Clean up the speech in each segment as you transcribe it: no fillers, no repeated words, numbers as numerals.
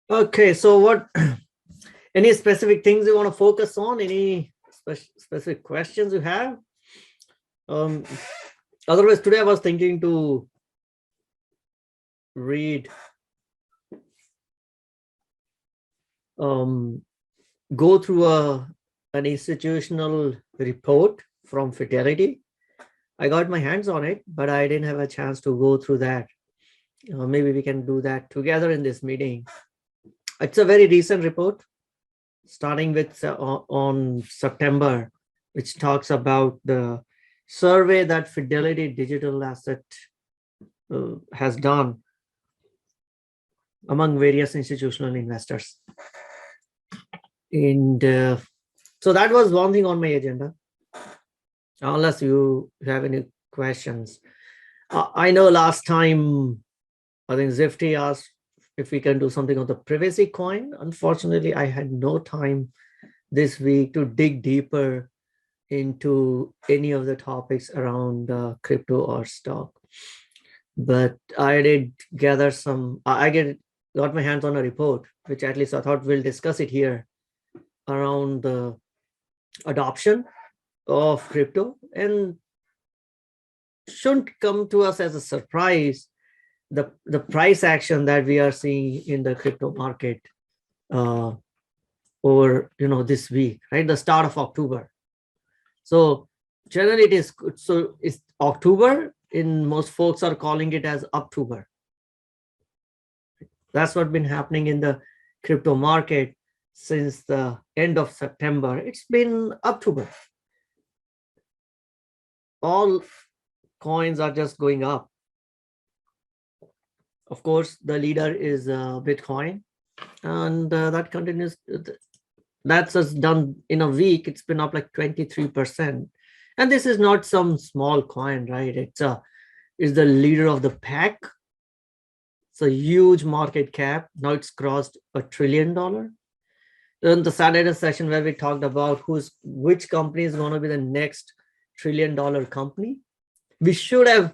Okay, so what, any specific things you want to focus on? Any specific questions you have? Um, Otherwise, today I was thinking to read, go through an institutional report from Fidelity. I got my hands on it, but I didn't have a chance to go through that. Maybe we can do that together in this meeting. It's a very recent report, starting with on September, which talks about the survey that Fidelity Digital Asset has done among various institutional investors. And so that was one thing on my agenda. Unless you have any questions. I know last time, I think Zifty asked if we can do something on the privacy coin. Unfortunately, I had no time this week to dig deeper into any of the topics around crypto or stock. But I did gather some, got my hands on a report, which at least I thought we'll discuss it here, around the adoption of crypto, and shouldn't come to us as a surprise the price action that we are seeing in the crypto market over this week, right? The start of October. So generally it is good. So it's October, in most folks are calling it as October. That's what's been happening in the crypto market since the end of September. It's been October. All coins are just going up. Of course, the leader is Bitcoin, and that continues. That's just done in a week. It's been up like 23%. And this is not some small coin, right? It's the leader of the pack. It's a huge market cap. Now it's crossed $1 trillion. In the Saturday session where we talked about which company is going to be the next $1 trillion company, we should have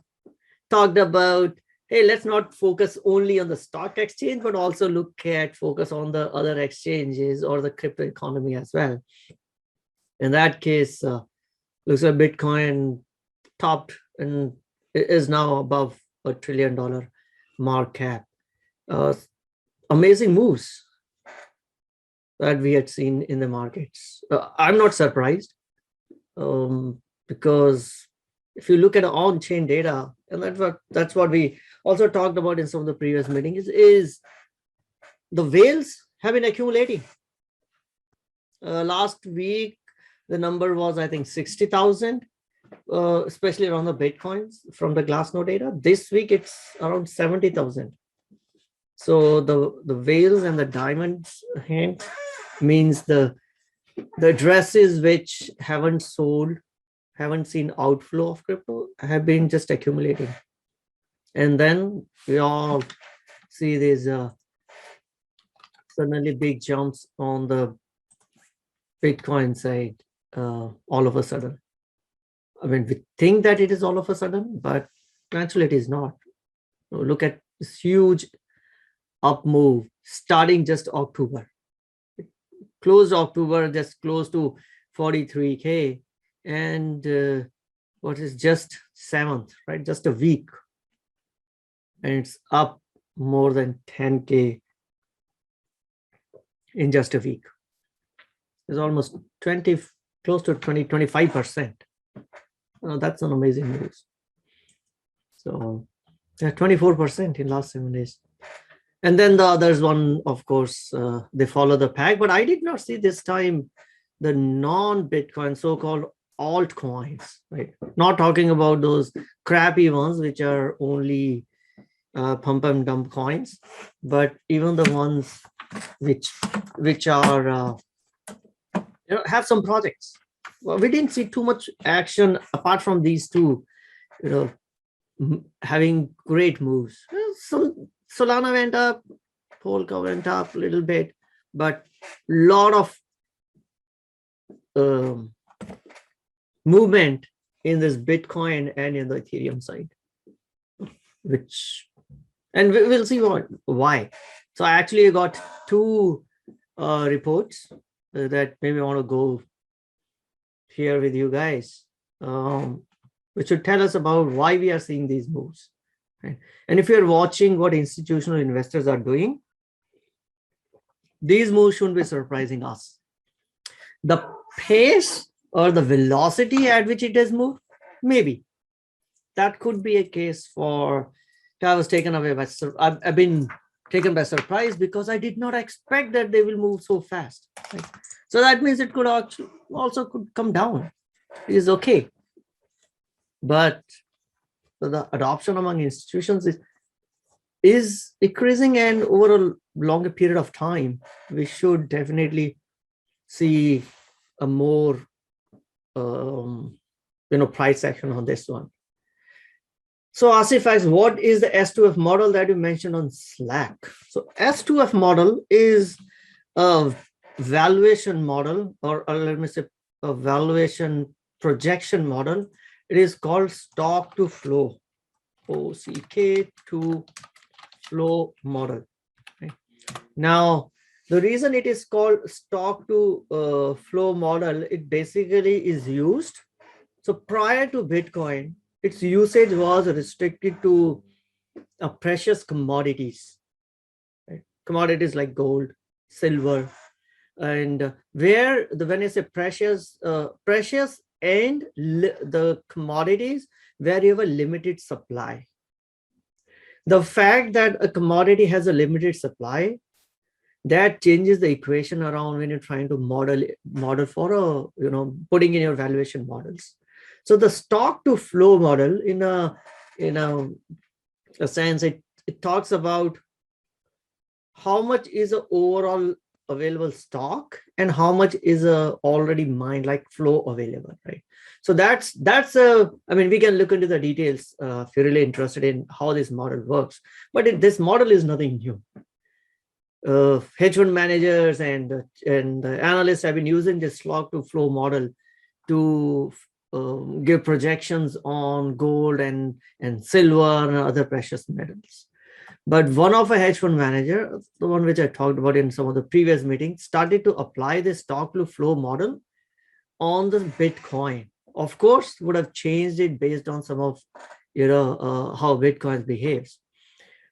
talked about, hey, let's not focus only on the stock exchange, but also focus on the other exchanges or the crypto economy as well. In that case, looks like Bitcoin topped and is now above $1 trillion market cap. Amazing moves that we had seen in the markets. I'm not surprised, because if you look at on-chain data, and that's what we also talked about in some of the previous meetings, is the whales have been accumulating. Last week, the number was, I think, 60,000, especially around the Bitcoins from the Glassnode data. This week, it's around 70,000. So the whales and the diamonds hand means the addresses which haven't sold, haven't seen outflow of crypto, have been just accumulating. And then we all see these suddenly big jumps on the Bitcoin side all of a sudden. I mean, we think that it is all of a sudden, but actually it is not. Look at this huge up move starting just October. It closed October just close to 43K, and what is just 7th, right? Just a week. And it's up more than 10K in just a week. It's almost 20, close to 25%. That's an amazing news. So 24% in last 7 days. And then the others one, of course, they follow the pack. But I did not see this time the non-Bitcoin, so-called altcoins, right? Not talking about those crappy ones, which are only pump and dump coins, but even the ones which are have some projects. Well, we didn't see too much action apart from these two, having great moves. Some Solana went up, Polka went up a little bit, but a lot of movement in this Bitcoin and in the Ethereum side, and we'll see why. So I actually got two reports that maybe I want to go here with you guys, which should tell us about why we are seeing these moves. Right? And if you're watching what institutional investors are doing, these moves shouldn't be surprising us. The pace or the velocity at which it has moved, maybe that could be a case for. I was taken away by. I've been taken by surprise because I did not expect that they will move so fast. Right? So that means it could also could come down. It is okay, but the adoption among institutions is increasing, and over a longer period of time, we should definitely see a more price action on this one. So Asif, what is the S2F model that you mentioned on Slack? So S2F model is a valuation model, or let me say a valuation projection model. It is called stock to flow, OCK to flow model. Okay. Now, the reason it is called stock to flow model, it basically is used. So prior to Bitcoin, its usage was restricted to precious commodities, right? Commodities like gold, silver, and when I say precious, precious and the commodities where you have a limited supply. The fact that a commodity has a limited supply, that changes the equation around when you're trying to model for putting in your valuation models. So the stock to flow model, in a sense, it talks about how much is the overall available stock and how much is already mined, like flow available, right? So that's we can look into the details if you're really interested in how this model works, but this model is nothing new. Hedge fund managers and analysts have been using this stock to flow model to give projections on gold and silver and other precious metals. But one of a hedge fund manager, the one which I talked about in some of the previous meetings, started to apply this stock to flow model on the Bitcoin. Of course, would have changed it based on some of how Bitcoin behaves.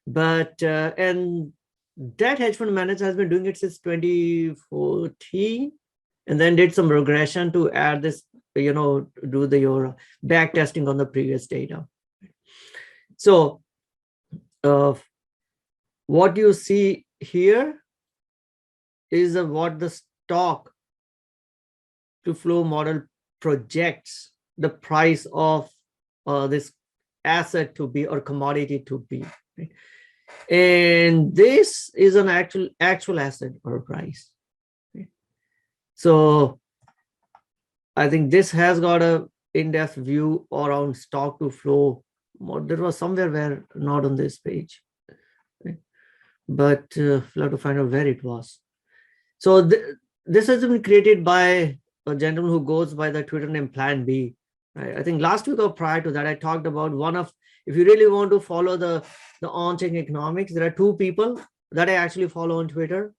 But and that hedge fund manager has been doing it since 2014, and then did some regression to add this, do your back testing on the previous data. So what you see here is what the stock to flow model projects the price of this asset to be, or commodity to be, right? And this is an actual asset or price. Okay. So I think this has got a in-depth view around stock to flow. There was somewhere where not on this page, okay. But we'll have to find out where it was. So this has been created by a gentleman who goes by the Twitter name Plan B. Right? I think last week or prior to that, I talked about if you really want to follow the on-chain economics, there are two people that I actually follow on Twitter.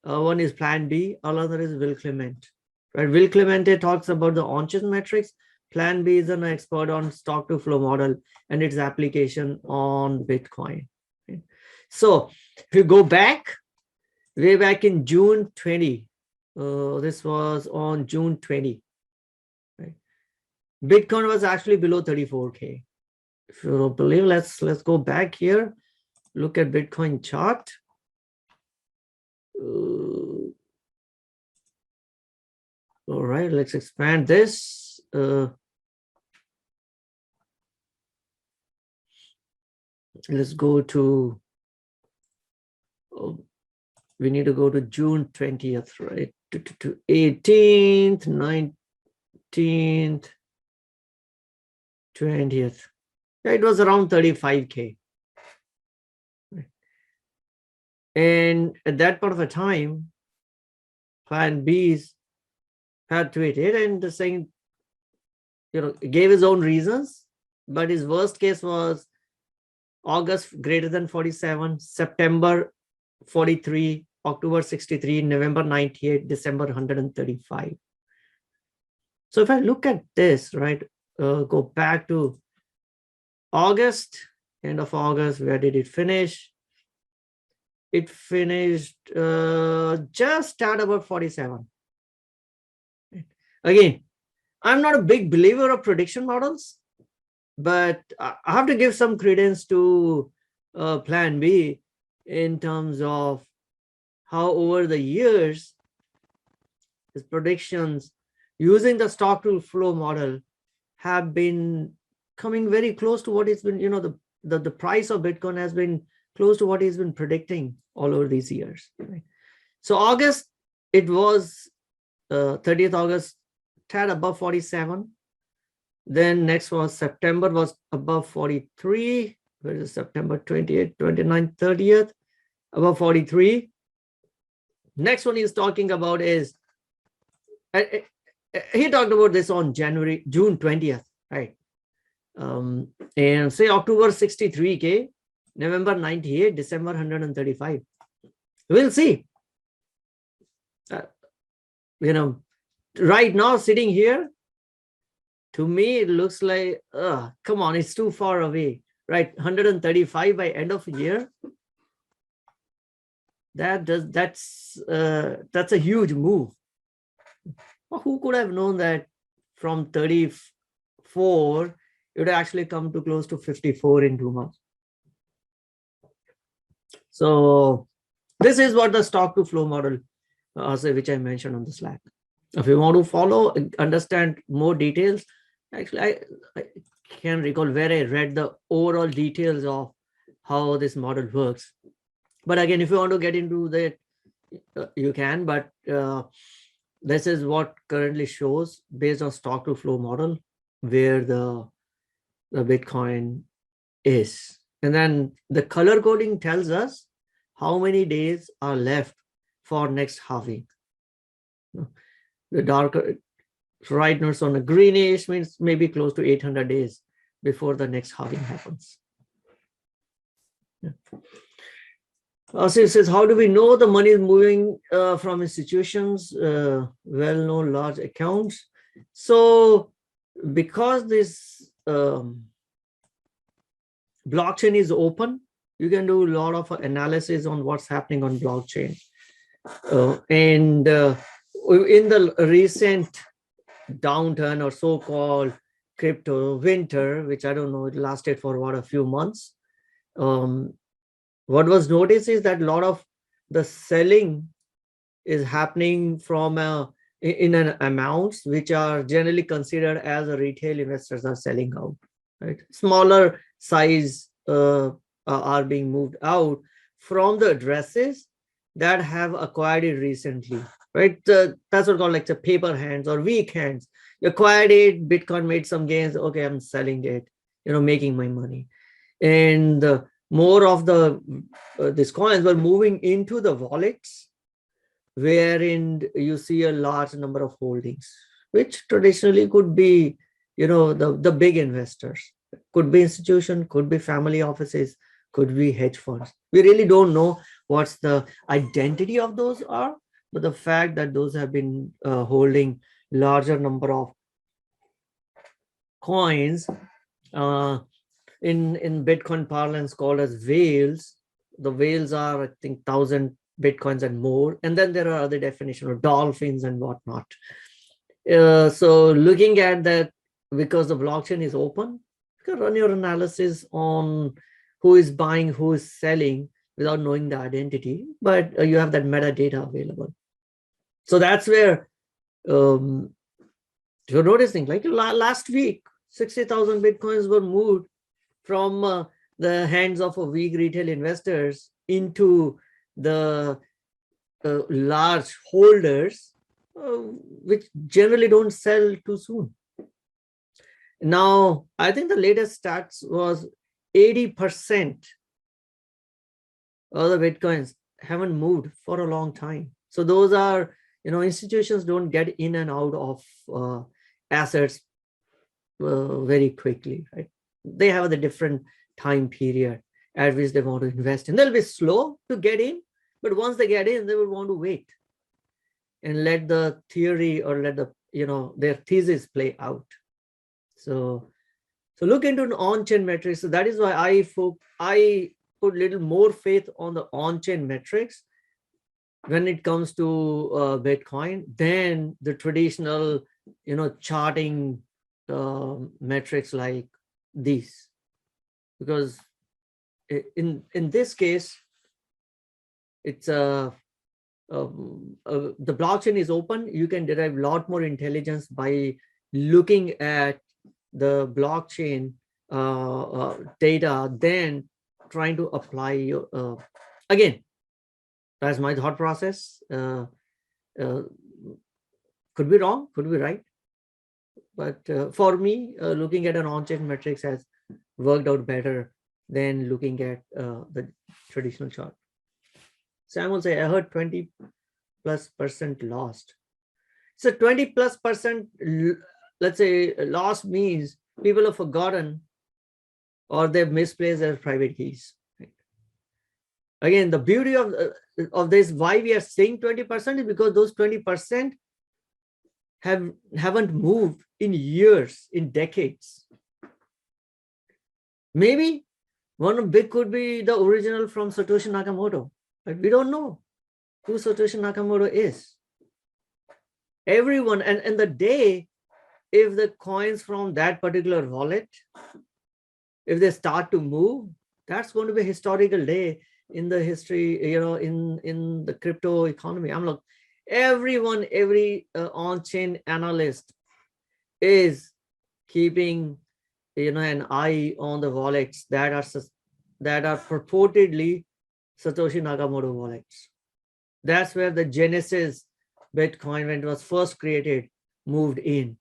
One is Plan B, another is Will Clement. Right? Will Clemente talks about the on-chain metrics. Plan B is an expert on stock to flow model and its application on Bitcoin. Okay. So if you go back, way back in June 20, this was on June 20. Right? Bitcoin was actually below 34K. If you don't believe, let's go back here. Look at Bitcoin chart. All right, let's expand this. Let's go to, we need to go to June 20th, right? To 18th, 19th, 20th. It was around 35K. And at that point of a time, Plan B's had tweeted and saying, gave his own reasons, but his worst case was August greater than 47, September 43, October 63, November 98, December 135. So if I look at this, right, go back to August, end of August, where did it finish? It finished just at about 47. Again, I'm not a big believer of prediction models, but I have to give some credence to Plan B in terms of how over the years, his predictions using the stock to flow model have been coming very close to what it's been, the price of Bitcoin has been close to what he's been predicting all over these years. Right? So August, it was 30th August, tad above 47. Then next was September, was above 43. Where is September 28th, 29th, 30th, above 43. Next one he's talking about is, he talked about this on June 20th, right? And say October 63K, November 98, December 135. We'll see. Right now sitting here, to me, it looks like, come on, it's too far away, right? 135 by end of year. That's a huge move. Well, who could have known that from 34, it would actually come to close to 54 in 2 months? So this is what the stock to flow model, which I mentioned on the Slack. If you want to follow, understand more details, actually, I can't recall where I read the overall details of how this model works. But again, if you want to get into that, you can. But this is what currently shows based on stock to flow model where the Bitcoin is. And then the color coding tells us how many days are left for next halving. The darker right notes on a greenish means maybe close to 800 days before the next halving happens. Yeah. Also, it says, how do we know the money is moving from institutions, well-known large accounts? So because this blockchain is open, you can do a lot of analysis on what's happening on blockchain. In the recent downturn or so-called crypto winter, which I don't know, it lasted for what, a few months. What was noticed is that a lot of the selling is happening from in an amounts which are generally considered as a retail investors are selling out, right? Smaller size are being moved out from the addresses that have acquired it recently, right? That's what called like the paper hands or weak hands. You acquired it, Bitcoin made some gains. Okay, I'm selling it, making my money. And more of these coins were moving into the wallets, wherein you see a large number of holdings, which traditionally could be, the big investors, could be institution, could be family offices, could be hedge funds. We really don't know what's the identity of those are, but the fact that those have been holding larger number of coins, in Bitcoin parlance called as whales. The whales are, I think, 1,000 Bitcoins and more. And then there are other definitions of dolphins and whatnot. So looking at that, because the blockchain is open, you can run your analysis on who is buying, who is selling without knowing the identity, but you have that metadata available. So that's where you're noticing, like last week, 60,000 Bitcoins were moved from the hands of a weak retail investors into the large holders, which generally don't sell too soon. Now, I think the latest stats was 80% of the Bitcoins haven't moved for a long time. So those are, institutions don't get in and out of assets very quickly, right? They have a different time period at which they want to invest in. They'll be slow to get in, But once they get in, they would want to wait and let the theory or let the, their thesis play out. So look into an on-chain metrics. So that is why I put little more faith on the on-chain metrics when it comes to Bitcoin than the traditional, charting metrics like these. Because in this case, it's the blockchain is open. You can derive a lot more intelligence by looking at the blockchain data than trying to apply your again. That's my thought process. Could be wrong, could be right, but for me, looking at an on-chain metrics has worked out better than looking at the traditional chart. Sam will say, I heard 20+% lost. So 20+%, let's say, lost means people have forgotten or they've misplaced their private keys. Again, the beauty of this, why we are saying 20%, is because those 20% haven't moved in years, in decades. Maybe one big could be the original from Satoshi Nakamoto, but we don't know who Satoshi Nakamoto is. Everyone, and the day, if the coins from that particular wallet, if they start to move, that's going to be a historical day in the history, in the crypto economy. I'm like, every on-chain analyst is keeping, an eye on the wallets that are purportedly Satoshi Nakamoto wallets. That's where the Genesis Bitcoin, when it was first created, moved in.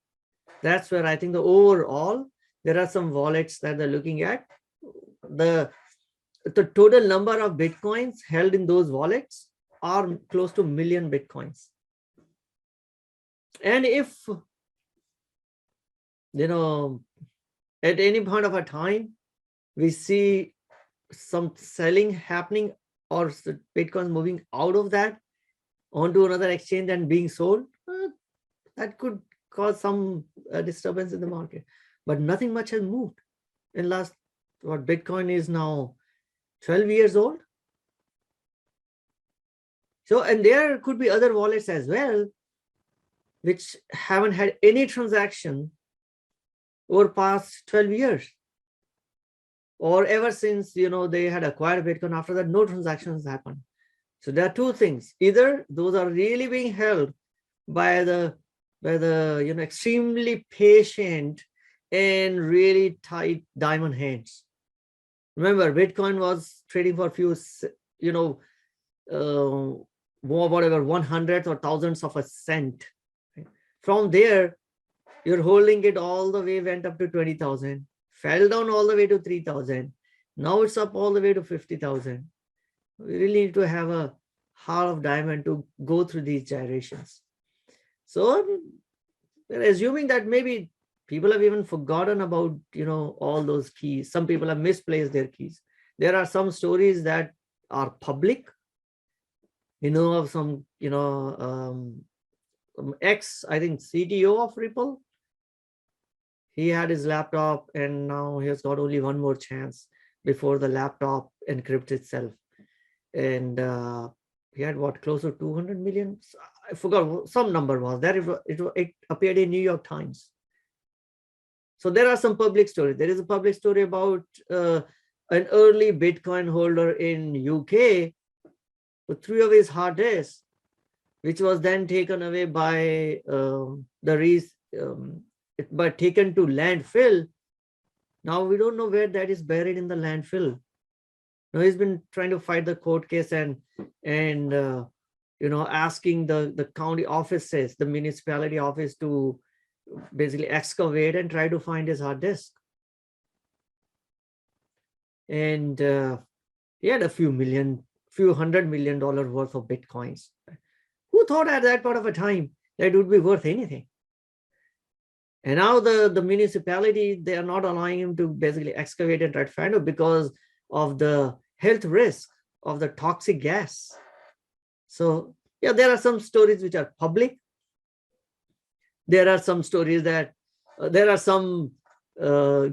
That's where I think the overall, there are some wallets that they're looking at. The total number of Bitcoins held in those wallets are close to 1 million Bitcoins. And if, at any point of a time, we see some selling happening or Bitcoin moving out of that onto another exchange and being sold, that could cause some disturbance in the market. But nothing much has moved in last, what, Bitcoin is now 12 years old. So, and there could be other wallets as well, which haven't had any transaction over past 12 years. Or ever since, they had acquired Bitcoin, after that, no transactions happened. So there are two things. Either those are really being held by the extremely patient and really tight diamond hands. Remember, Bitcoin was trading for a few, whatever, 100th or thousandths of a cent. From there, you're holding it all the way, went up to 20,000, fell down all the way to 3,000. Now it's up all the way to 50,000. We really need to have a heart of diamond to go through these gyrations. So we're assuming that maybe people have even forgotten about, all those keys. Some people have misplaced their keys. There are some stories that are public, of some, ex, I think, CTO of Ripple. He had his laptop and now he has got only one more chance before the laptop encrypts itself. And he had what, close to 200 million? I forgot what some number was there. It appeared in New York Times. So there are some public stories. There is a public story about an early Bitcoin holder in UK who threw away his hard disk, which was then taken away by taken to landfill. Now we don't know where that is buried in the landfill. Now he's been trying to fight the court case and asking the county offices, the municipality office, to basically excavate and try to find his hard disk. And he had a few $100 million worth of Bitcoins. Who thought at that point of a time that it would be worth anything? And now the municipality, they are not allowing him to basically excavate and try to find it because of the health risk of the toxic gas. So yeah, there are some stories which are public. There are some stories that there are some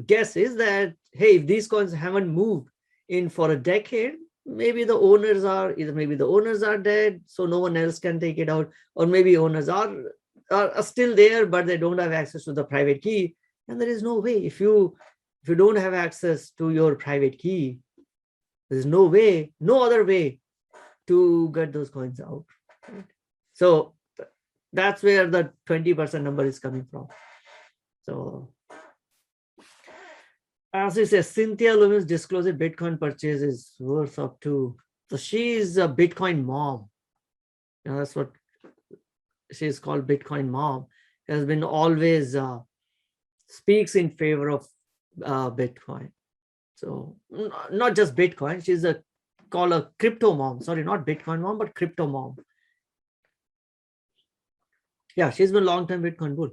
guesses that, hey, if these coins haven't moved in for a decade, maybe the owners are dead, so no one else can take it out, or maybe owners are still there, but they don't have access to the private key. And there is no way, if you don't have access to your private key, there's no other way to get those coins out. Right? So that's where the 20% number is coming from. So as you say, Cynthia Loomis disclosed Bitcoin purchase is worth up to, so she's a Bitcoin mom. That's what she's called, Bitcoin mom. Has been always speaks in favor of Bitcoin. So not just Bitcoin, she's called a crypto mom. Sorry, not Bitcoin mom, but crypto mom. Yeah, she's been long-term Bitcoin bull.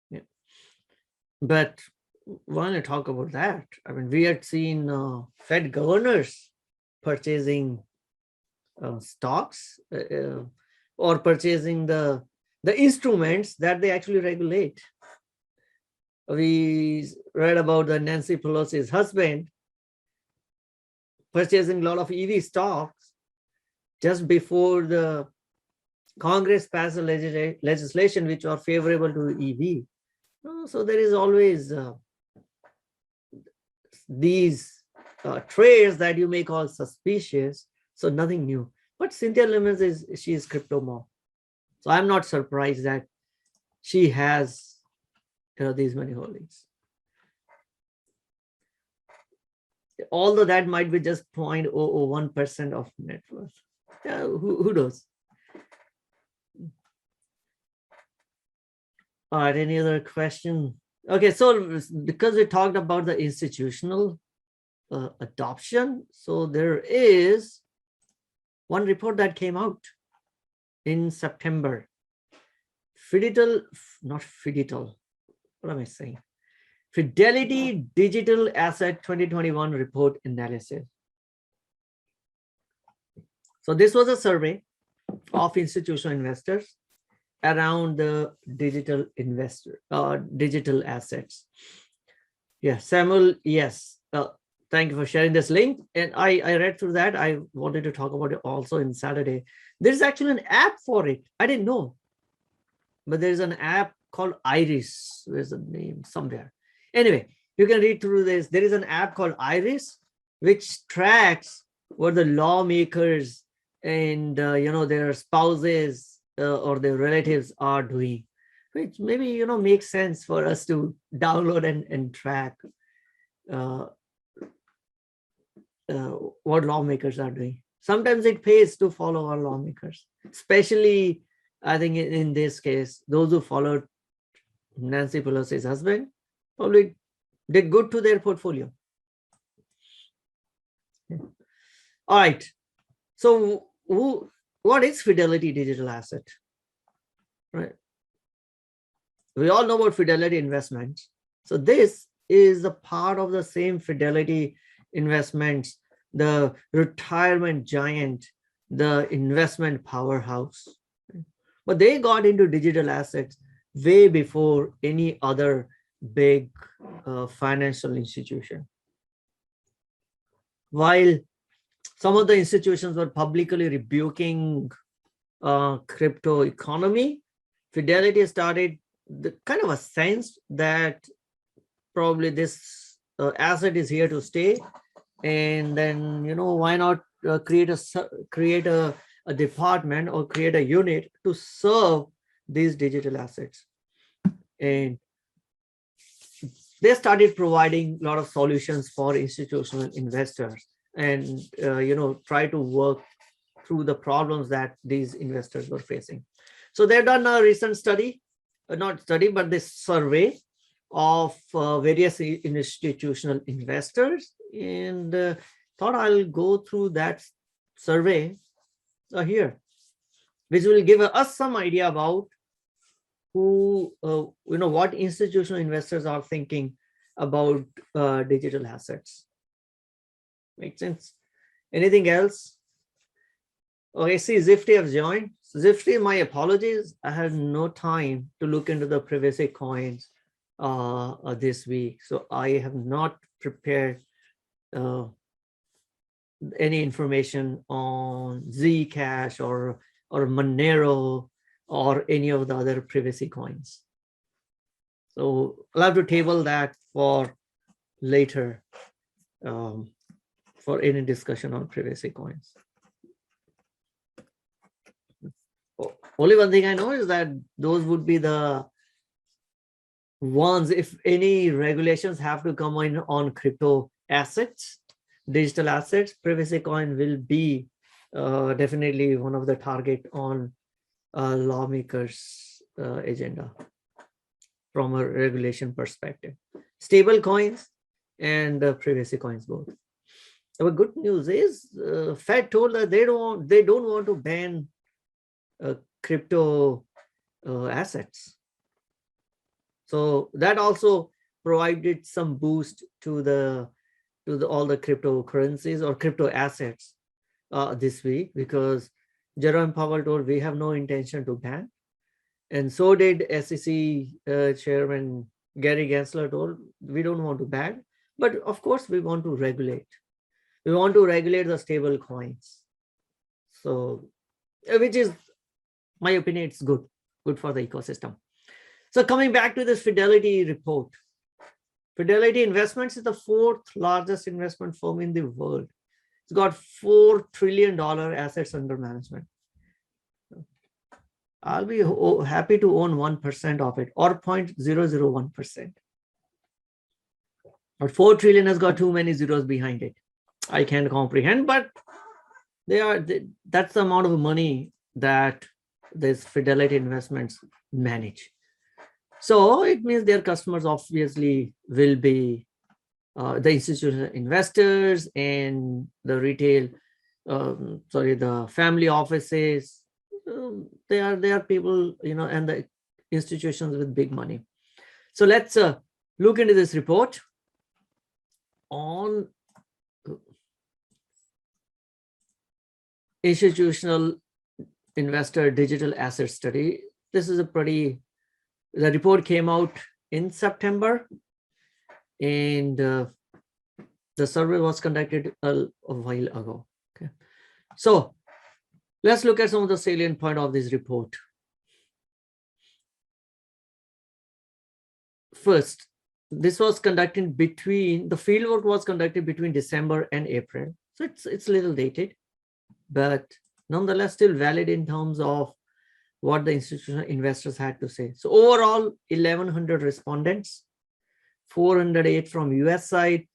Yeah. But when I talk about that, I mean, we had seen Fed governors purchasing stocks or purchasing the instruments that they actually regulate. We read about the Nancy Pelosi's husband purchasing a lot of EV stocks just before the Congress passed a legislation which are favorable to EV. So there is always these trades that you may call suspicious. So nothing new. But Cynthia Loomis she is crypto mom. So I'm not surprised that she has these many holdings. Although that might be just 0.001% of net worth. Yeah, who knows? All right, any other question? Okay, so because we talked about the institutional adoption, so there is one report that came out in September. Not Fidelity, what am I saying? Fidelity Digital Asset 2021 Report Analysis. So this was a survey of institutional investors around the digital assets. Yeah, Samuel, yes. Thank you for sharing this link. And I read through that. I wanted to talk about it also in Saturday. There's actually an app for it. I didn't know. But there's an app called Iris. Where's the name? Somewhere. Anyway, you can read through this. There is an app called Iris, which tracks what the lawmakers and their spouses or their relatives are doing, which maybe makes sense for us to download and track what lawmakers are doing. Sometimes it pays to follow our lawmakers, especially I think in this case, those who followed Nancy Pelosi's husband probably did good to their portfolio. All right. So what is Fidelity Digital Asset? Right. We all know about Fidelity Investments. So this is a part of the same Fidelity Investments, the retirement giant, the investment powerhouse. But they got into digital assets way before any other big financial institution. While some of the institutions were publicly rebuking crypto economy, Fidelity started the kind of a sense that probably this asset is here to stay, and then why not create a department or create a unit to serve these digital assets. And they started providing a lot of solutions for institutional investors and try to work through the problems that these investors were facing. So they've done a recent study, not study, but this survey of various institutional investors, and thought I'll go through that survey here, which will give us some idea about who, what institutional investors are thinking about digital assets. Makes sense? Anything else? Okay, see, Zifty have joined. Zifty, my apologies. I had no time to look into the privacy coins this week. So I have not prepared uh, any information on Zcash or Monero or any of the other privacy coins. So I'll have to table that for later for any discussion on privacy coins. Only one thing I know is that those would be the ones, if any regulations have to come in on crypto assets, digital assets, privacy coin will be definitely one of the target on lawmakers agenda from a regulation perspective. Stable coins and privacy coins both. The good news is Fed told that they don't want to ban crypto assets. So that also provided some boost to all the cryptocurrencies or crypto assets this week, because Jerome Powell told we have no intention to ban, and so did SEC Chairman Gary Gensler told we don't want to ban, but of course we want to regulate. We want to regulate the stable coins. So, which is, my opinion, it's good for the ecosystem. So coming back to this Fidelity report, Fidelity Investments is the 4th largest investment firm in the world. It's got $4 trillion assets under management. I'll be happy to own 1% of it, or 0.001%. But 4 trillion has got too many zeros behind it. I can't comprehend, but that's the amount of money that this Fidelity Investments manage. So it means their customers obviously will be the institutional investors and the retail, the family offices. They are people, and the institutions with big money. So let's look into this report on institutional investor digital asset study. This is the report came out in September, and the survey was conducted a while ago. Okay, so let's look at some of the salient points of this report. First, this was conducted the fieldwork was conducted between December and April. So it's a little dated, but nonetheless still valid in terms of what the institutional investors had to say. So overall, 1,100 respondents, 408 from US side,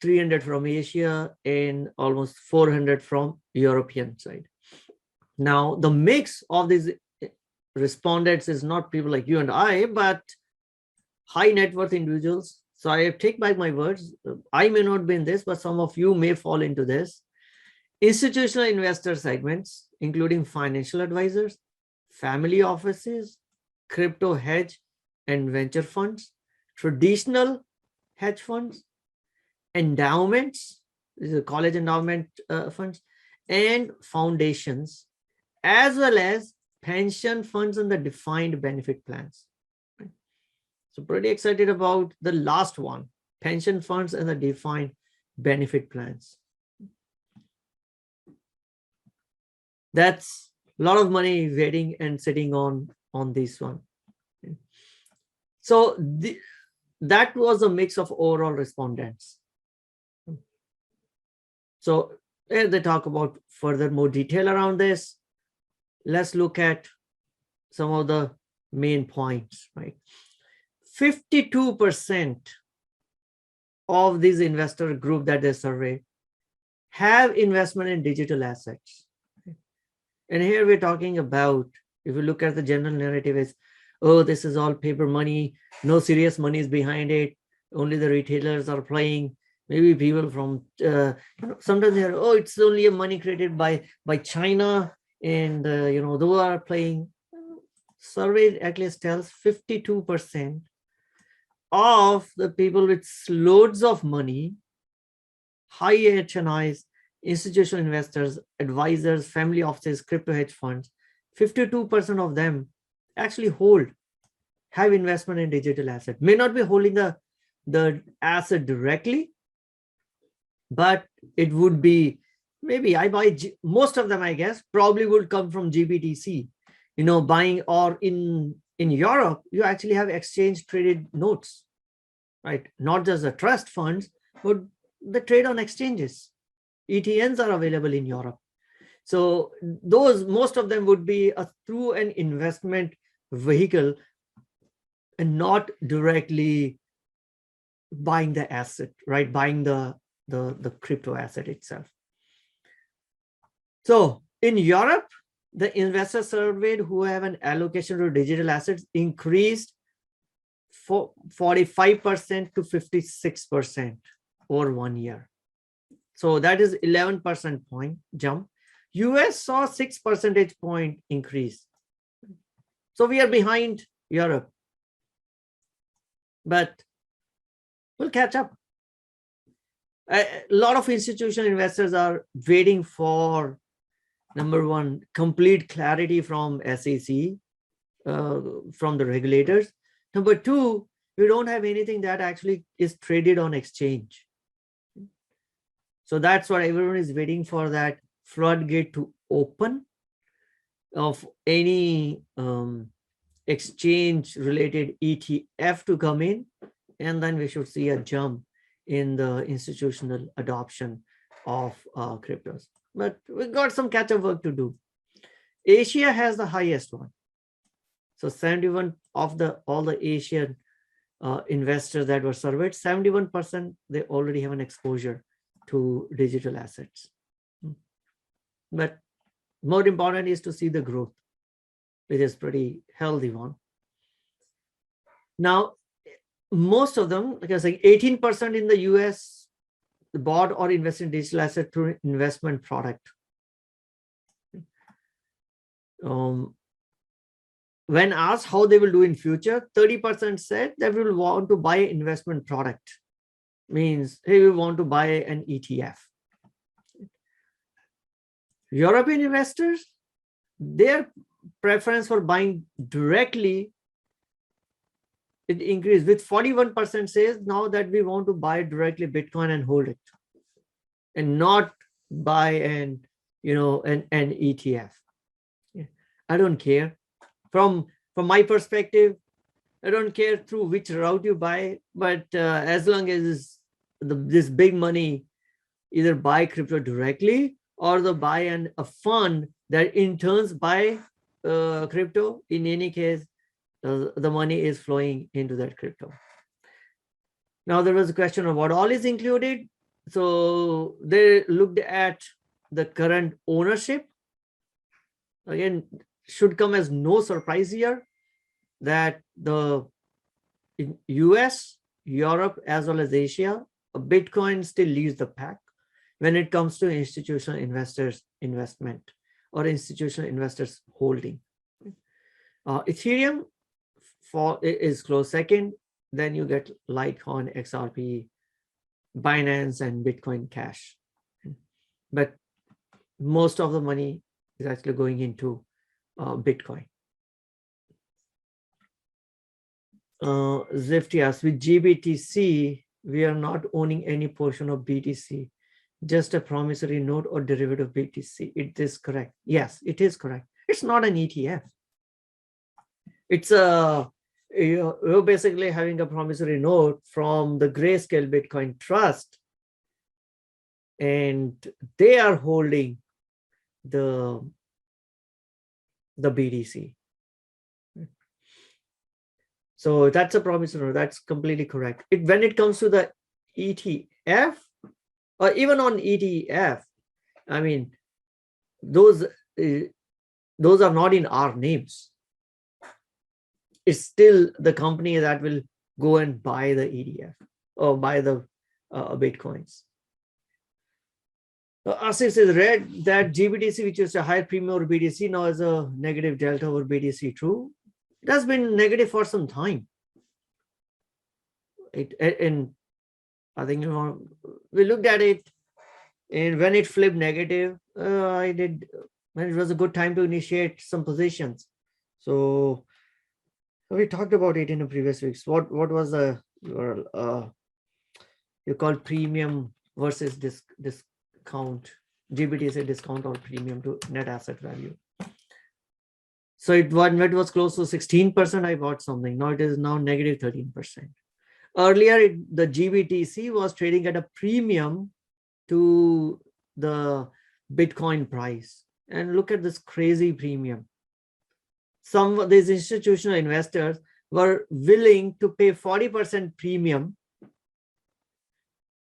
300 from Asia, and almost 400 from European side. Now, the mix of these respondents is not people like you and I, but high net worth individuals. So I take back my words. I may not be in this, but some of you may fall into this. Institutional investor segments, including financial advisors, family offices, crypto hedge and venture funds, traditional hedge funds, endowments, this is college endowment funds, and foundations, as well as pension funds and the defined benefit plans. So pretty excited about the last one, pension funds and the defined benefit plans. That's a lot of money waiting and sitting on this one. So that was a mix of overall respondents. So they talk about further more detail around this. Let's look at some of the main points, right? 52% of these investor group that they surveyed have investment in digital assets. And here we're talking about, if you look at the general narrative, is, oh, this is all paper money, no serious money is behind it, only the retailers are playing. Maybe people from, sometimes they're, oh, it's only a money created by China, and, those are playing. Survey at least tells 52% of the people with loads of money, high HNIs, institutional investors, advisors, family offices, crypto hedge funds, 52% of them actually have investment in digital asset. May not be holding the asset directly, but it would be, maybe I buy most of them, I guess, probably would come from GBTC, buying, or in Europe, you actually have exchange traded notes, right? Not just the trust funds, but the trade on exchanges. ETNs are available in Europe. So most of them would be through an investment vehicle and not directly buying the asset, right? Buying the crypto asset itself. So in Europe, the investors surveyed who have an allocation to digital assets increased 45% to 56% over 1 year. So that is 11% point jump. US saw 6 percentage point increase. So we are behind Europe, but we'll catch up. A lot of institutional investors are waiting for, number one, complete clarity from SEC, from the regulators. Number two, we don't have anything that actually is traded on exchange. So that's what everyone is waiting for, that floodgate to open of any exchange related ETF to come in, and then we should see a jump in the institutional adoption of cryptos. But we got some catch-up work to do. Asia has the highest one. So 71 of all the Asian investors that were surveyed, 71%, they already have an exposure to digital assets. But more important is to see the growth, which is pretty healthy one. Now, most of them, like I say, 18% in the US bought or invested in digital asset through investment product. When asked how they will do in future, 30% said they will want to buy an investment product. Means they will want to buy an ETF. European investors, their preference for buying directly, it increased with 41% says now that we want to buy directly Bitcoin and hold it, and not buy an ETF. I don't care. From my perspective, I don't care through which route you buy, but as long as this big money either buy crypto directly or the buy a fund that in turns buy crypto, in any case, the money is flowing into that crypto. Now, there was a question of what all is included. So they looked at the current ownership. Again, should come as no surprise here that in US, Europe, as well as Asia, Bitcoin still leads the pack when it comes to institutional investors' investment or institutional investors' holding. Ethereum is close second. Then you get Litecoin, XRP, Binance, and Bitcoin Cash. But most of the money is actually going into Bitcoin. Zifty asks, with GBTC, we are not owning any portion of BTC, just a promissory note or derivative of BTC. It is correct. Yes, it is correct. It's not an ETF. It's you're basically having a promissory note from the Grayscale Bitcoin Trust, and they are holding the BTC. So that's a promissory note. That's completely correct. When it comes to the ETF, or even on ETF, I mean, those are not in our names. It's still the company that will go and buy the ETF or buy the Bitcoins. Asif says, read that GBTC, which is a higher premium over BTC, now is a negative delta over BTC. True. It has been negative for some time. And I think, we looked at it And when it flipped negative, I did, when it was a good time to initiate some positions. So we talked about it in the previous weeks. What was the you call premium versus discount, GBTC discount or premium to net asset value. So when it was close to 16%, I bought something. Now it is now negative 13%. Earlier, the GBTC was trading at a premium to the Bitcoin price. And look at this crazy premium. Some of these institutional investors were willing to pay 40% premium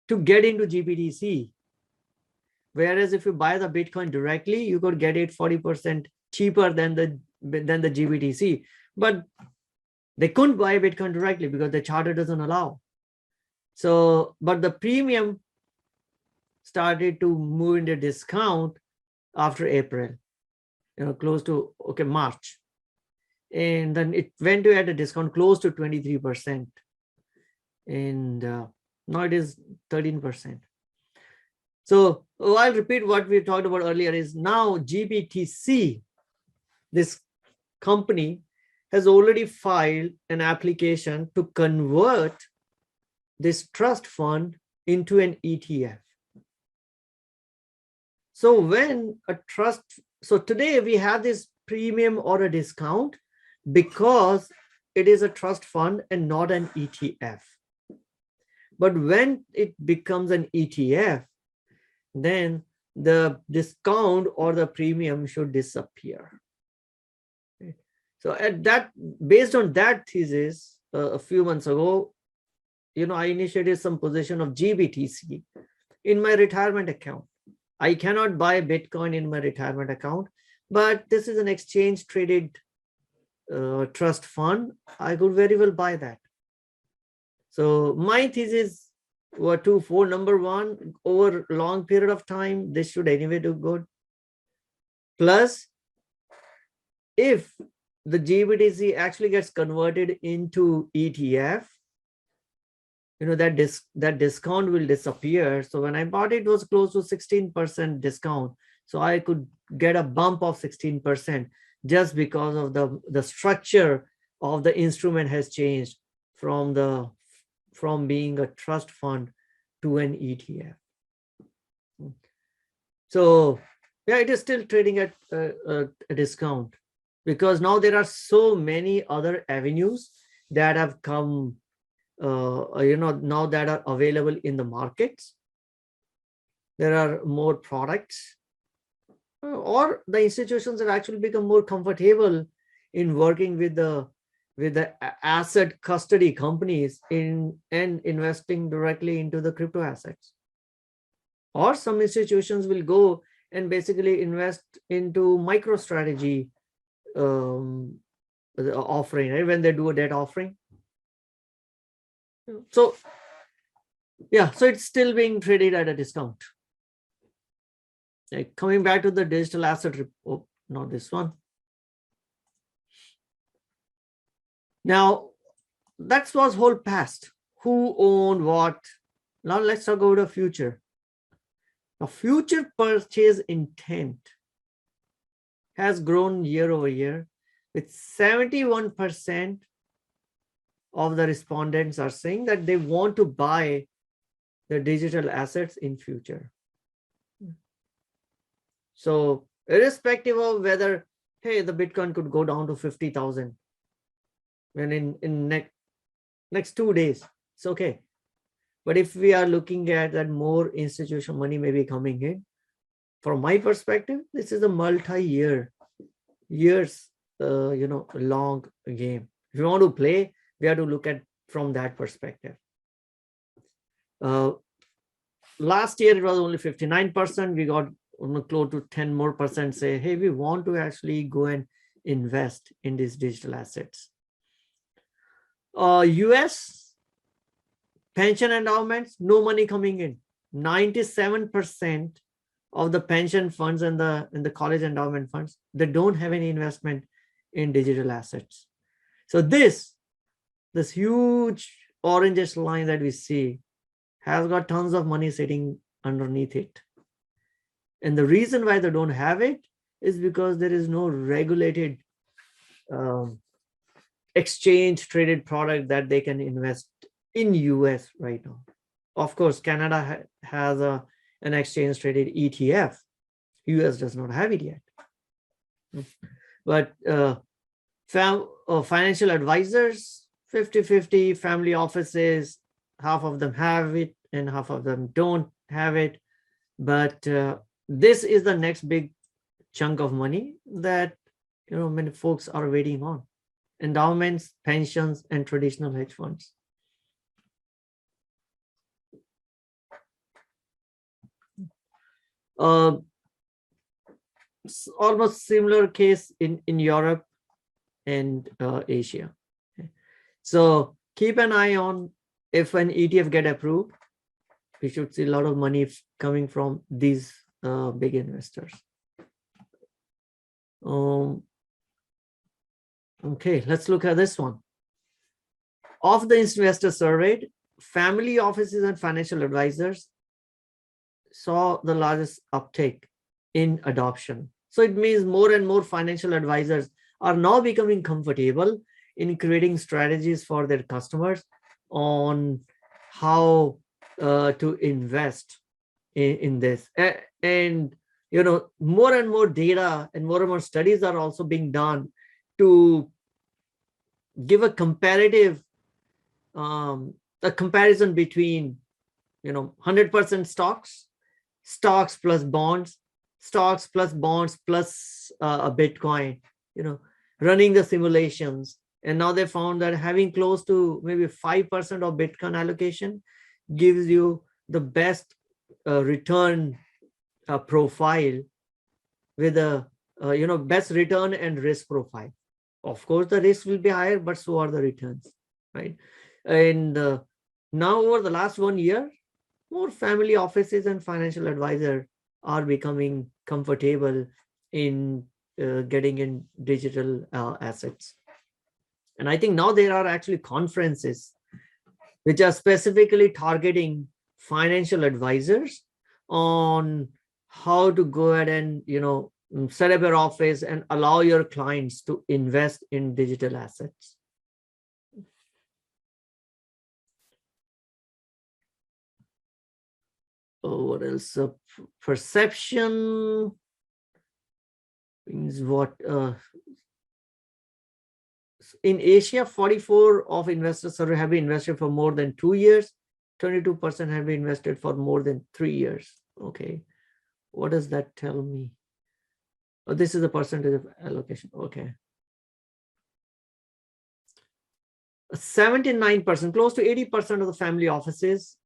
to get into GBTC. Whereas if you buy the Bitcoin directly, you could get it 40% cheaper than the GBTC. But they couldn't buy Bitcoin directly because the charter doesn't allow. So, but the premium started to move into discount after April, close to March. And then it went to at a discount close to 23%. And now it is 13%. So I'll repeat what we talked about earlier is now GBTC, this company has already filed an application to convert this trust fund into an ETF. So when a trust, so today we have this premium or a discount because it is a trust fund and not an ETF. But when it becomes an ETF, then the discount or the premium should disappear. So at that, based on that thesis, a few months ago, I initiated some position of GBTC in my retirement account. I cannot buy Bitcoin in my retirement account, but this is an exchange traded trust fund. I could very well buy that. So my thesis were twofold. Number one, over a long period of time, this should anyway do good. Plus, if the GBTC actually gets converted into ETF, that discount will disappear. So when I bought it, it was close to 16% discount. So I could get a bump of 16% just because of the structure of the instrument has changed from being a trust fund to an ETF. So yeah, it is still trading at a discount because now there are so many other avenues that have come, now that are available in the markets. There are more products, or the institutions have actually become more comfortable in working with the asset custody companies and investing directly into the crypto assets. Or some institutions will go and basically invest into MicroStrategy offering, right? When they do a debt offering. So yeah, so it's still being traded at a discount. Okay, coming back to the digital asset, not this one. Now, that was whole past. Who owned what? Now let's talk about the future. The future purchase intent has grown year over year, with 71% of the respondents are saying that they want to buy the digital assets in future. So irrespective of whether, hey, the Bitcoin could go down to 50,000 when in next 2 days, it's okay. But if we are looking at that more institutional money may be coming in, from my perspective, this is a multi-year, long game. If you want to play, we have to look at from that perspective. Last year, it was only 59%. We got close to 10% more say, hey, we want to actually go and invest in these digital assets. US pension endowments, no money coming in. 97% of the pension funds and the college endowment funds, they don't have any investment in digital assets. So this huge orangish line that we see has got tons of money sitting underneath it. And the reason why they don't have it is because there is no regulated um, exchange traded product that they can invest in US right now. Of course, Canada has an exchange traded ETF. US does not have it yet. But financial advisors, 50-50, family offices, half of them have it and half of them don't have it. But this is the next big chunk of money that many folks are waiting on: endowments, pensions, and traditional hedge funds. Almost similar case in Europe and Asia. Okay. So keep an eye on if an ETF get approved. We should see a lot of money coming from these big investors. Okay, let's look at this one. Of the investors surveyed, family offices and financial advisors saw the largest uptake in adoption. So it means more and more financial advisors are now becoming comfortable in creating strategies for their customers on how to invest in this. And more and more data and more studies are also being done to give a comparative a comparison between 100% stocks plus bonds, stocks plus bonds plus a Bitcoin, running the simulations. And now they found that having close to maybe 5% of Bitcoin allocation gives you the best return profile with a best return and risk profile. Of course, the risk will be higher, but so are the returns, right? And now over the last 1 year, more family offices and financial advisors are becoming comfortable in getting in digital assets. And I think now there are actually conferences which are specifically targeting financial advisors on how to go ahead and set up your office and allow your clients to invest in digital assets. Oh, what else? Perception means what? In Asia, 44 of investors have been invested for more than 2 years. 22% have been invested for more than 3 years. Okay, what does that tell me? Oh, this is the percentage of allocation. Okay. 79%, close to 80% of the family offices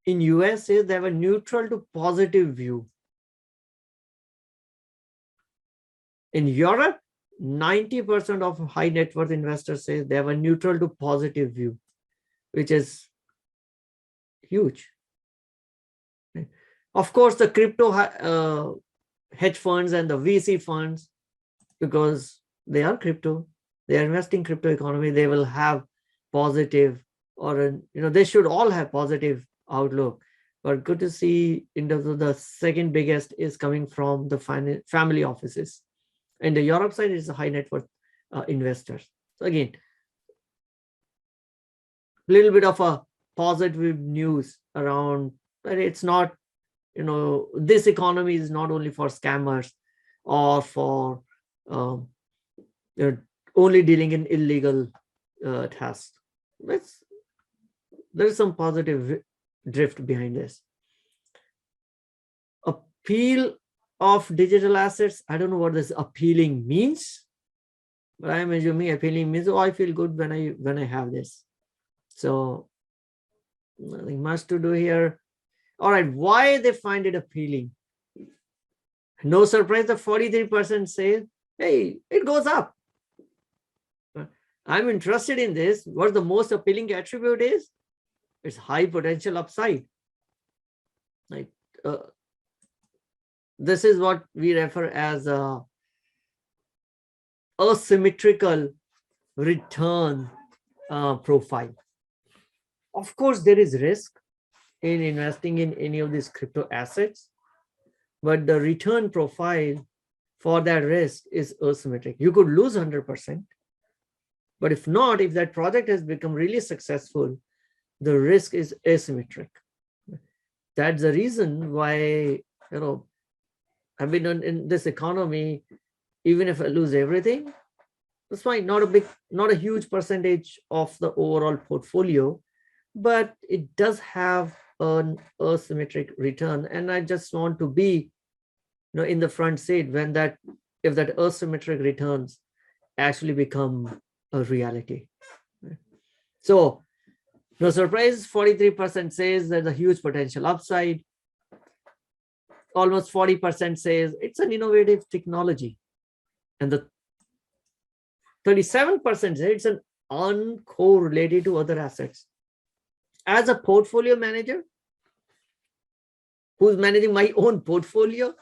in US say they have a neutral to positive view. In Europe, 90% of high net worth investors say they have a neutral to positive view, which is huge. Of course, the crypto hedge funds and the VC funds, because they are crypto, they are investing in crypto economy, they will have positive, or they should all have positive outlook. But good to see in terms of the second biggest is coming from the family offices. And the Europe side is the high net worth investors. So again, a little bit of a positive news around that it's not, this economy is not only for scammers or for only dealing in illegal tasks. There's some positive drift behind this. Appeal of digital assets. I don't know what this appealing means, but I'm assuming appealing means, oh, I feel good when I have this. So nothing much to do here. All right, why they find it appealing? No surprise, the 43% say, hey, it goes up. I'm interested in this. What the most appealing attribute is? It's high potential upside. Like this is what we refer as a asymmetrical return profile. Of course, there is risk in investing in any of these crypto assets, but the return profile for that risk is asymmetric. You could lose 100%, but if not, if that project has become really successful, the risk is asymmetric. That's the reason why, I've been in this economy, even if I lose everything, that's fine. Not a huge percentage of the overall portfolio, but it does have an asymmetric return. And I just want to be, in the front seat when if that asymmetric returns actually become a reality. So no surprise, 43% says there's a huge potential upside. Almost 40% says it's an innovative technology. And the 37% say it's an uncorrelated to other assets. As a portfolio manager who's managing my own portfolio,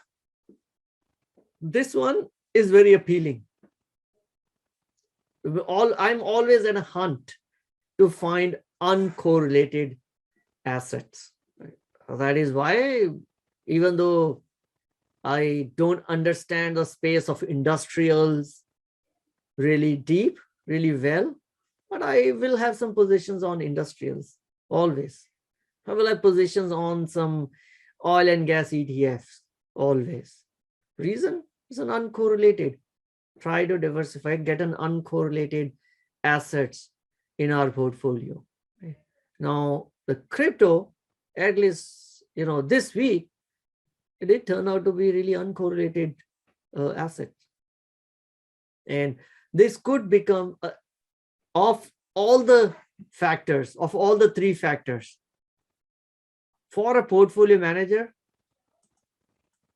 this one is very appealing. I'm always in a hunt to find uncorrelated assets. That is why, even though I don't understand the space of industrials really deep, really well, but I will have some positions on industrials always. I will have positions on some oil and gas ETFs always. Reason is an uncorrelated. Try to diversify, get an uncorrelated assets in our portfolio. Right? Now, the crypto, at least, this week, it did turn out to be really uncorrelated assets. And this could become, of all the factors, of all the three factors, for a portfolio manager,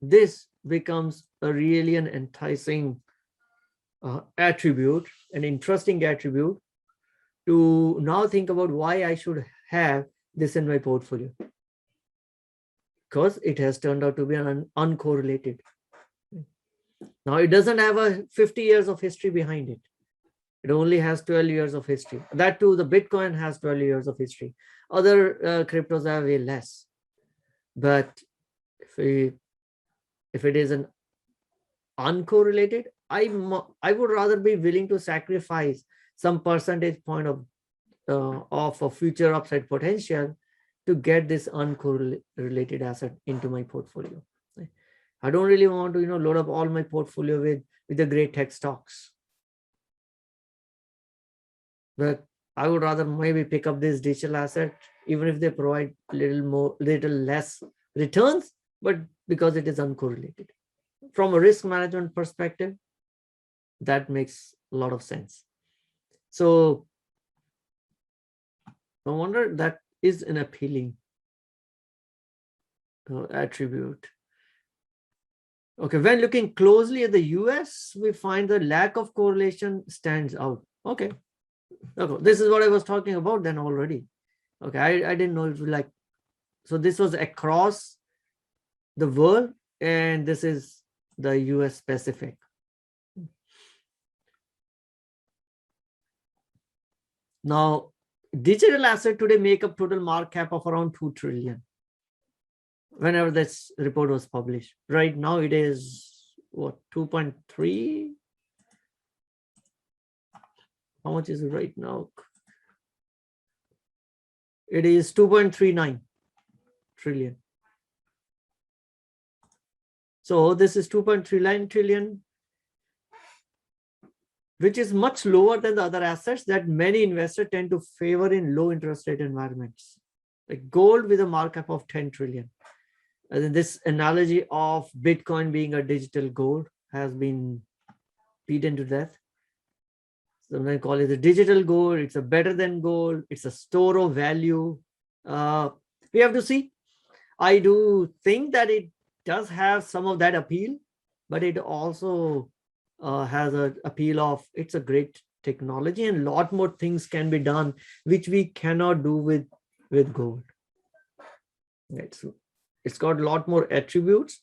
this becomes a really an enticing attribute, an interesting attribute to now think about why I should have this in my portfolio. Because it has turned out to be an uncorrelated. Now, it doesn't have a 50 years of history behind it. It only has 12 years of history. That too, the Bitcoin has 12 years of history. Other cryptos have way less. But if it is an uncorrelated, I would rather be willing to sacrifice some percentage point of a future upside potential to get this uncorrelated asset into my portfolio. I don't really want to, load up all my portfolio with the great tech stocks. But I would rather maybe pick up this digital asset, even if they provide little less returns, but because it is uncorrelated. From a risk management perspective, that makes a lot of sense. So no wonder that is an appealing attribute. Okay, when looking closely at the US, we find the lack of correlation stands out. Okay, this is what I was talking about then already. Okay, I didn't know if so this was across the world, and this is the US specific. Now, digital asset today make up total market cap of around 2 trillion. Whenever this report was published. Right now it is what, 2.3? How much is it right now? It is 2.39 trillion. So this is 2.39 trillion, which is much lower than the other assets that many investors tend to favor in low interest rate environments, like gold with a market cap of 10 trillion. And then this analogy of Bitcoin being a digital gold has been beaten to death. Sometimes call it a digital gold. It's a better than gold. It's a store of value. We have to see. I do think that it does have some of that appeal, but it also has an appeal of it's a great technology and a lot more things can be done which we cannot do with gold. Right. So it's got a lot more attributes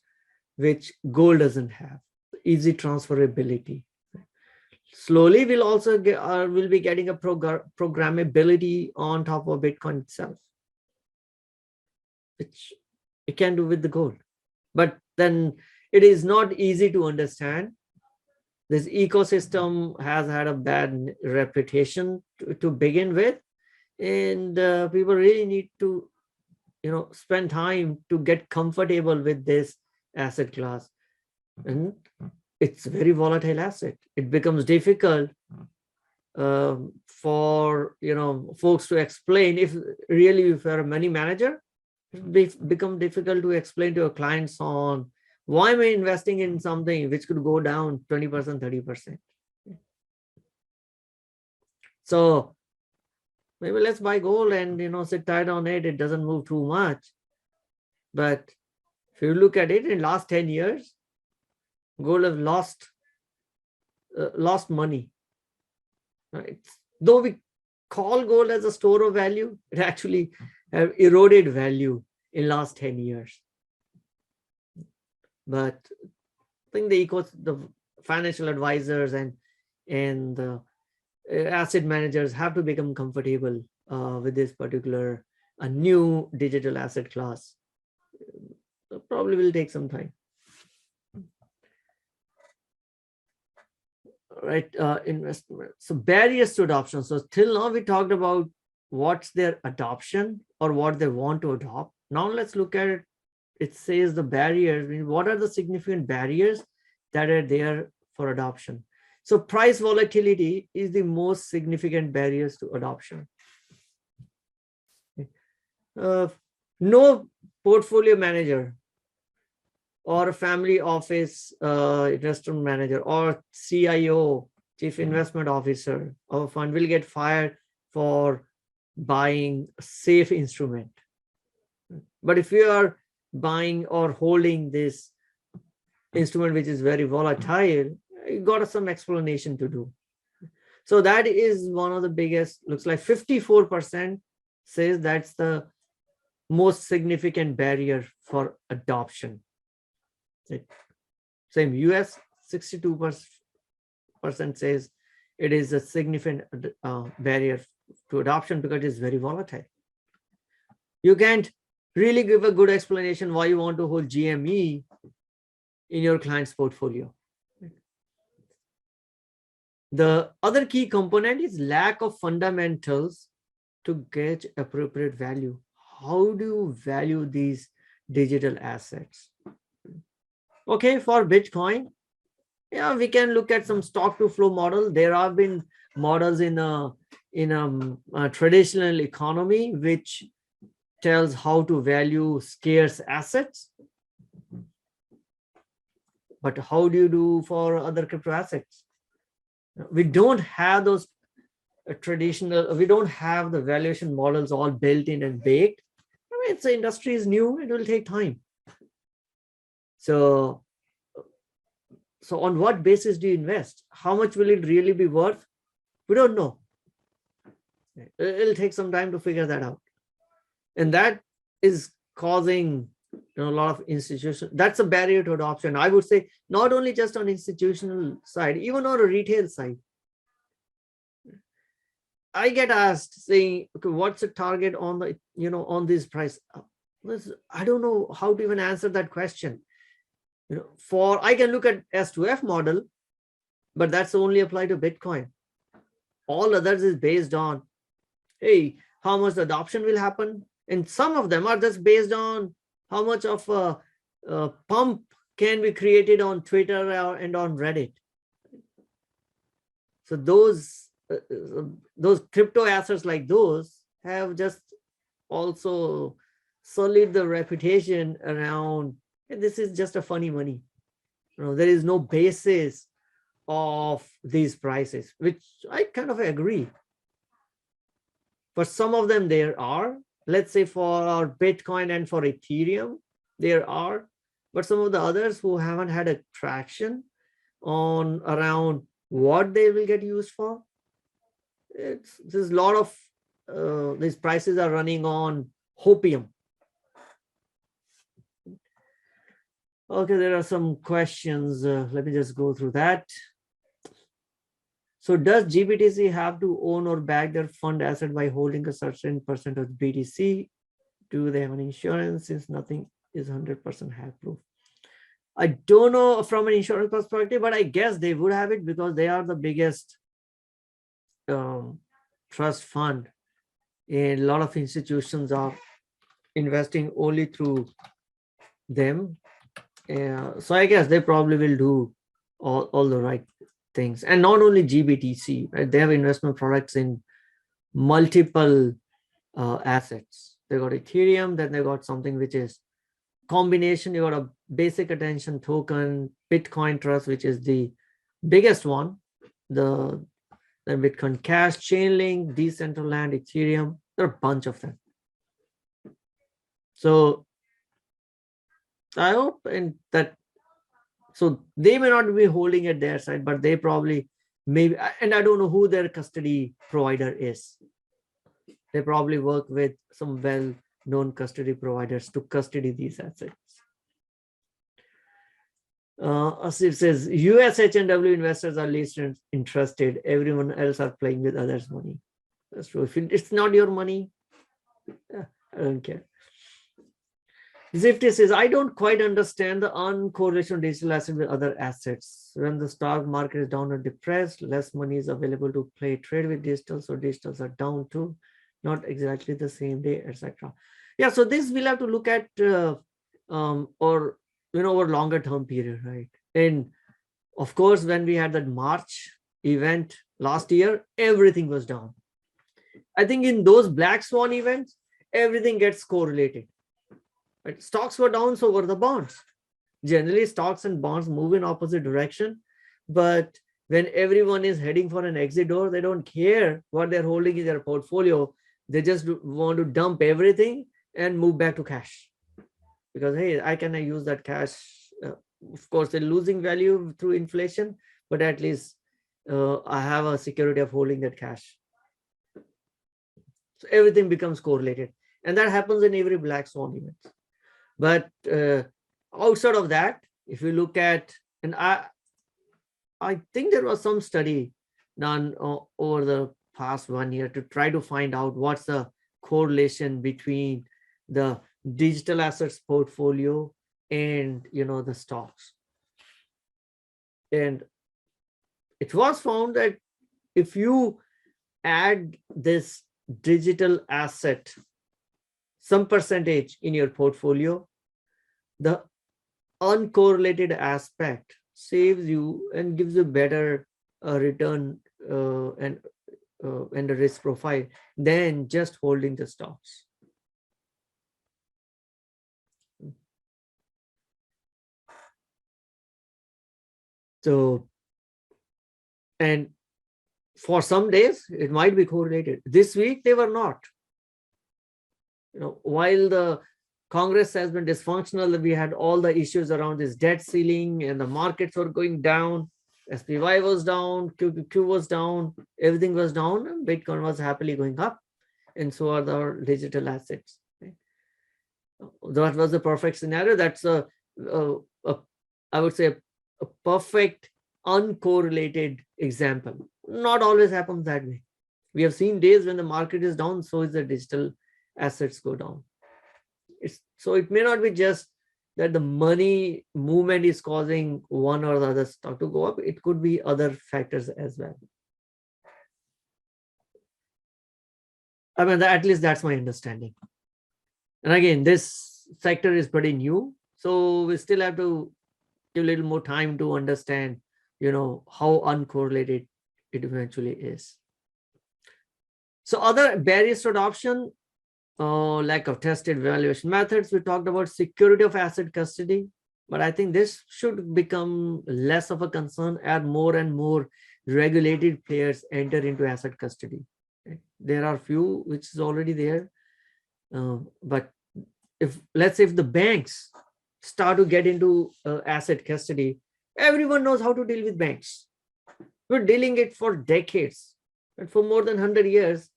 which gold doesn't have. Easy transferability. Slowly, we'll also we'll be getting a programmability on top of Bitcoin itself, which it can do with the gold. But then it is not easy to understand. This ecosystem has had a bad reputation to begin with, and people really need to spend time to get comfortable with this asset class. And it's a very volatile asset. It becomes difficult for folks to explain. If really, if you're a money manager, it become difficult to explain to your clients on why am I investing in something which could go down 20%, 30%. So maybe let's buy gold and sit tight on it. It doesn't move too much. But if you look at it in last 10 years, gold have lost money. Right? Though we call gold as a store of value, it actually have eroded value in last 10 years. But I think the financial advisors and the asset managers have to become comfortable with this particular new digital asset class. Probably will take some time. Right, investment. So barriers to adoption. So till now we talked about what's their adoption or what they want to adopt. Now let's look at it. It says the barriers. What are the significant barriers that are there for adoption? So price volatility is the most significant barriers to adoption. No portfolio manager or a family office investment manager or CIO, chief investment officer of a fund will get fired for buying a safe instrument. But if you are buying or holding this instrument which is very volatile, you got some explanation to do. So that is one of the biggest, looks like 54% says that's the most significant barrier for adoption. Same US, 62% says it is a significant barrier to adoption because it is very volatile. You can't really give a good explanation why you want to hold GME in your client's portfolio. The other key component is lack of fundamentals to get appropriate value. How do you value these digital assets? Okay, for Bitcoin, yeah, we can look at some stock to flow model. There have been models in a traditional economy which tells how to value scarce assets. But how do you do for other crypto assets? We don't have those traditional, we don't have the valuation models all built in and baked. I mean, the industry is new, it will take time. So on what basis do you invest? How much will it really be worth? We don't know. It'll take some time to figure that out. And that is causing a lot of institutions. That's a barrier to adoption. I would say not only just on institutional side, even on a retail side. I get asked saying, okay, what's the target on the, on this price? I don't know how to even answer that question. I can look at S2F model, but that's only applied to Bitcoin. All others is based on, hey, how much adoption will happen. And some of them are just based on how much of a pump can be created on Twitter and on Reddit. So those crypto assets like those have just also sullied the reputation around, this is just a funny money. There is no basis of these prices, which I kind of agree. For some of them, there are. Let's say for our Bitcoin and for Ethereum, there are. But some of the others who haven't had a traction on around what they will get used for, there's a lot of these prices are running on hopium. Okay, there are some questions. Let me just go through that. So does GBTC have to own or back their fund asset by holding a certain percent of BTC? Do they have an insurance since nothing is 100% hack proof? I don't know from an insurance perspective, but I guess they would have it because they are the biggest trust fund. And a lot of institutions are investing only through them. So I guess they probably will do all the right things. And not only GBTC, right? They have investment products in multiple assets. They got Ethereum, then they got something which is combination. You got a basic attention token, Bitcoin Trust, which is the biggest one, the Bitcoin Cash, Chainlink, Decentraland, Ethereum. There are a bunch of them. So I hope and that, so they may not be holding at their side, but they probably maybe, and I don't know who their custody provider is. They probably work with some well-known custody providers to custody these assets. Asif says, US H&W investors are least interested. Everyone else are playing with others' money. That's true. If it's not your money, I don't care. Zifty says, I don't quite understand the uncorrelation of digital assets with other assets. When the stock market is down or depressed, less money is available to trade with digital, so digitals are down too. Not exactly the same day, etc. Yeah, so this we'll have to look at or over longer term period, right? And of course, when we had that March event last year, everything was down. I think in those black swan events, everything gets correlated. Right? Stocks were down, so were the bonds. Generally, stocks and bonds move in opposite direction, but when everyone is heading for an exit door, they don't care what they're holding in their portfolio. They just want to dump everything and move back to cash. Because, hey, I can use that cash. Of course, they're losing value through inflation, but at least I have a security of holding that cash. So everything becomes correlated. And that happens in every black swan event. But outside of that, if you look at, and I think there was some study done over the past 1 year to try to find out what's the correlation between the digital assets portfolio and the stocks. And it was found that if you add this digital asset some percentage in your portfolio, the uncorrelated aspect saves you and gives you better return and a risk profile than just holding the stocks. So, and for some days it might be correlated. This week they were not. While the Congress has been dysfunctional, we had all the issues around this debt ceiling and the markets were going down. SPY was down, QQQ was down, everything was down, and Bitcoin was happily going up. And so are the digital assets. Right? That was the perfect scenario. That's I would say, a perfect uncorrelated example. Not always happens that way. We have seen days when the market is down, so is the digital assets go down. So it may not be just that the money movement is causing one or the other stock to go up. It could be other factors as well. I mean, at least that's my understanding. And again, this sector is pretty new, so we still have to give a little more time to understand, how uncorrelated it eventually is. So other barriers to adoption, lack of tested valuation methods. We talked about security of asset custody, but I think this should become less of a concern as more and more regulated players enter into asset custody. There are few which is already there, but let's say if the banks start to get into asset custody, everyone knows how to deal with banks. We're dealing it for decades, but for more than 100 years,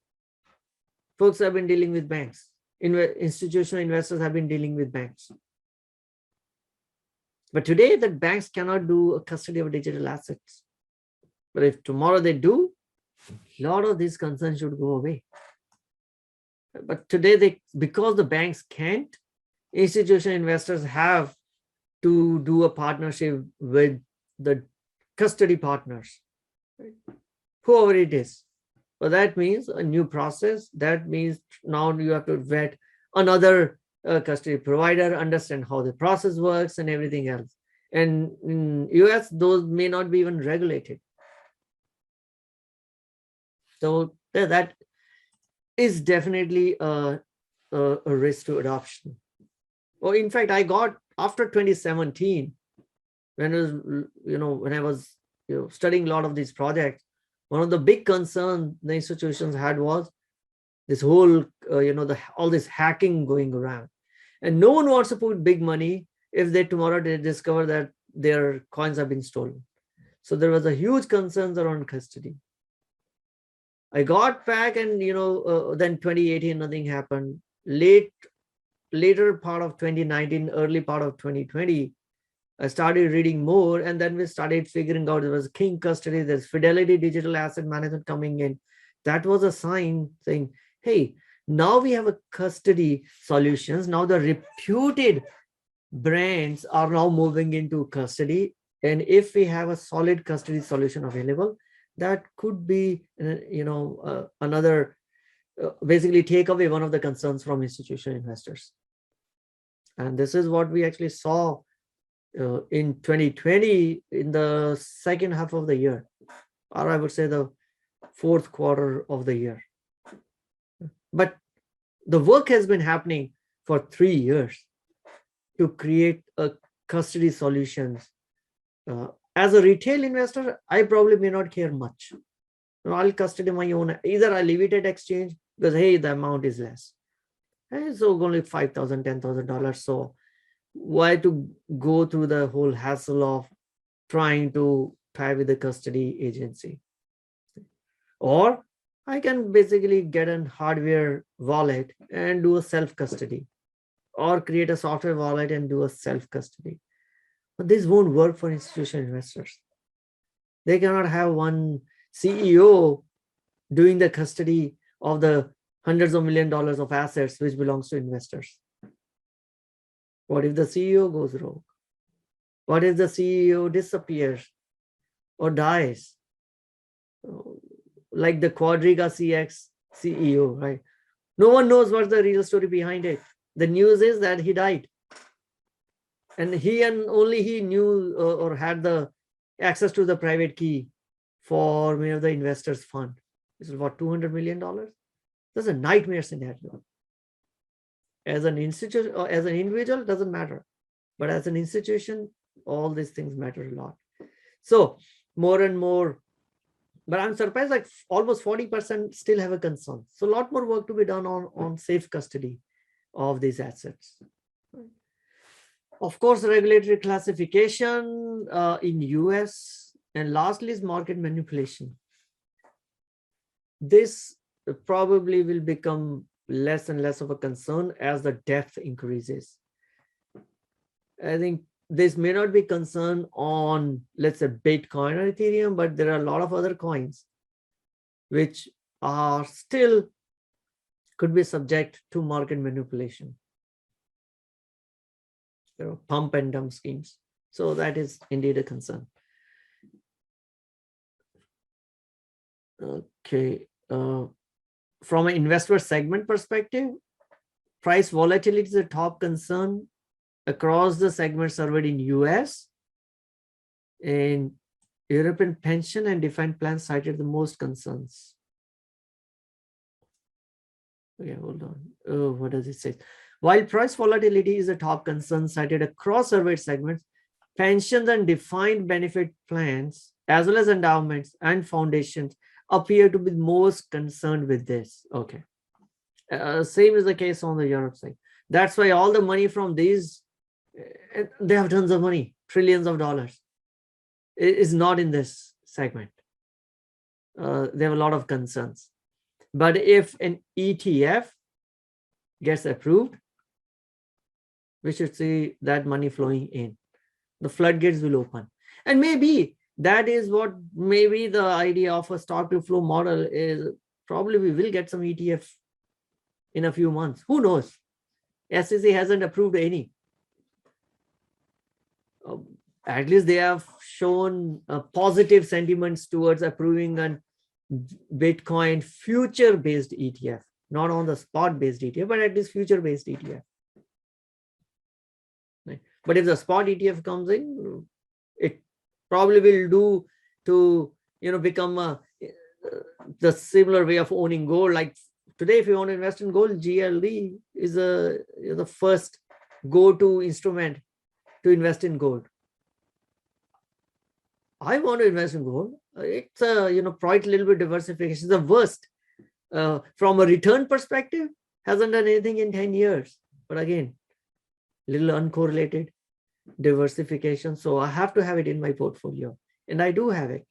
folks have been dealing with banks. Institutional investors have been dealing with banks. But today, the banks cannot do a custody of digital assets. But if tomorrow they do, a lot of these concerns should go away. But today, because the banks can't, institutional investors have to do a partnership with the custody partners, right? Whoever it is. But that means a new process. That means now you have to vet another custody provider, understand how the process works and everything else. And in US, those may not be even regulated. So that is definitely a risk to adoption. Or in fact, I got after 2017, when I was studying a lot of these projects, one of the big concerns the institutions had was this whole all this hacking going around, and no one wants to put big money if tomorrow they discover that their coins have been stolen. So there was a huge concerns around custody. I got back, and then 2018 nothing happened. Later part of 2019, early part of 2020, I started reading more, and then we started figuring out there was King Custody, there's Fidelity Digital Asset Management coming in. That was a sign saying, hey, now we have a custody solutions. Now the reputed brands are now moving into custody. And if we have a solid custody solution available, that could be, another, basically take away one of the concerns from institutional investors. And this is what we actually saw in 2020, in the second half of the year, or I would say the fourth quarter of the year. But the work has been happening for 3 years to create a custody solutions. As a retail investor, I probably may not care much. I'll custody my own. Either I leave it at exchange because, hey, the amount is less. And so only $5,000, $10,000. So why to go through the whole hassle of trying to tie with the custody agency? Or I can basically get a hardware wallet and do a self-custody, or create a software wallet and do a self-custody. But this won't work for institutional investors. They cannot have one CEO doing the custody of the hundreds of millions of dollars of assets which belongs to investors. What if the CEO goes rogue? What if the CEO disappears or dies? Like the Quadriga CX CEO, right? No one knows what's the real story behind it. The news is that he died. And only he knew or had the access to the private key for many of the investors' fund. This is what, $200 million? That's a nightmare scenario. As an institution or as an individual, doesn't matter. But as an institution, all these things matter a lot. So more and more, but I'm surprised like almost 40% still have a concern. So a lot more work to be done on safe custody of these assets. Of course, regulatory classification in US, and lastly is market manipulation. This probably will become less and less of a concern as the depth increases. I think this may not be concern on, let's say, Bitcoin or Ethereum, but there are a lot of other coins which are still could be subject to market manipulation. Pump and dump schemes. So that is indeed a concern. Okay. From an investor segment perspective, price volatility is a top concern across the segments surveyed in US. And European pension and defined plans cited the most concerns. Okay, hold on. Oh, what does it say? While price volatility is a top concern cited across surveyed segments, pensions and defined benefit plans, as well as endowments and foundations, appear to be most concerned with this. Okay. Same is the case on the Europe side. That's why all the money from these, they have tons of money, trillions of dollars. It is not in this segment. They have a lot of concerns. But if an ETF gets approved, we should see that money flowing in. The floodgates will open. And maybe that is what maybe the idea of a stock to flow model is. Probably we will get some ETF in a few months. Who knows? SEC hasn't approved any. at least they have shown positive sentiments towards approving an Bitcoin future-based ETF, not on the spot-based ETF, but at least future-based ETF. Right? But if the spot ETF comes in, it probably will do to become the similar way of owning gold. Like today, if you want to invest in gold, GLD is the first go-to instrument to invest in gold. I want to invest in gold. It's quite a little bit diversification. The worst from a return perspective hasn't done anything in 10 years. But again, little uncorrelated diversification. So I have to have it in my portfolio, and I do have it.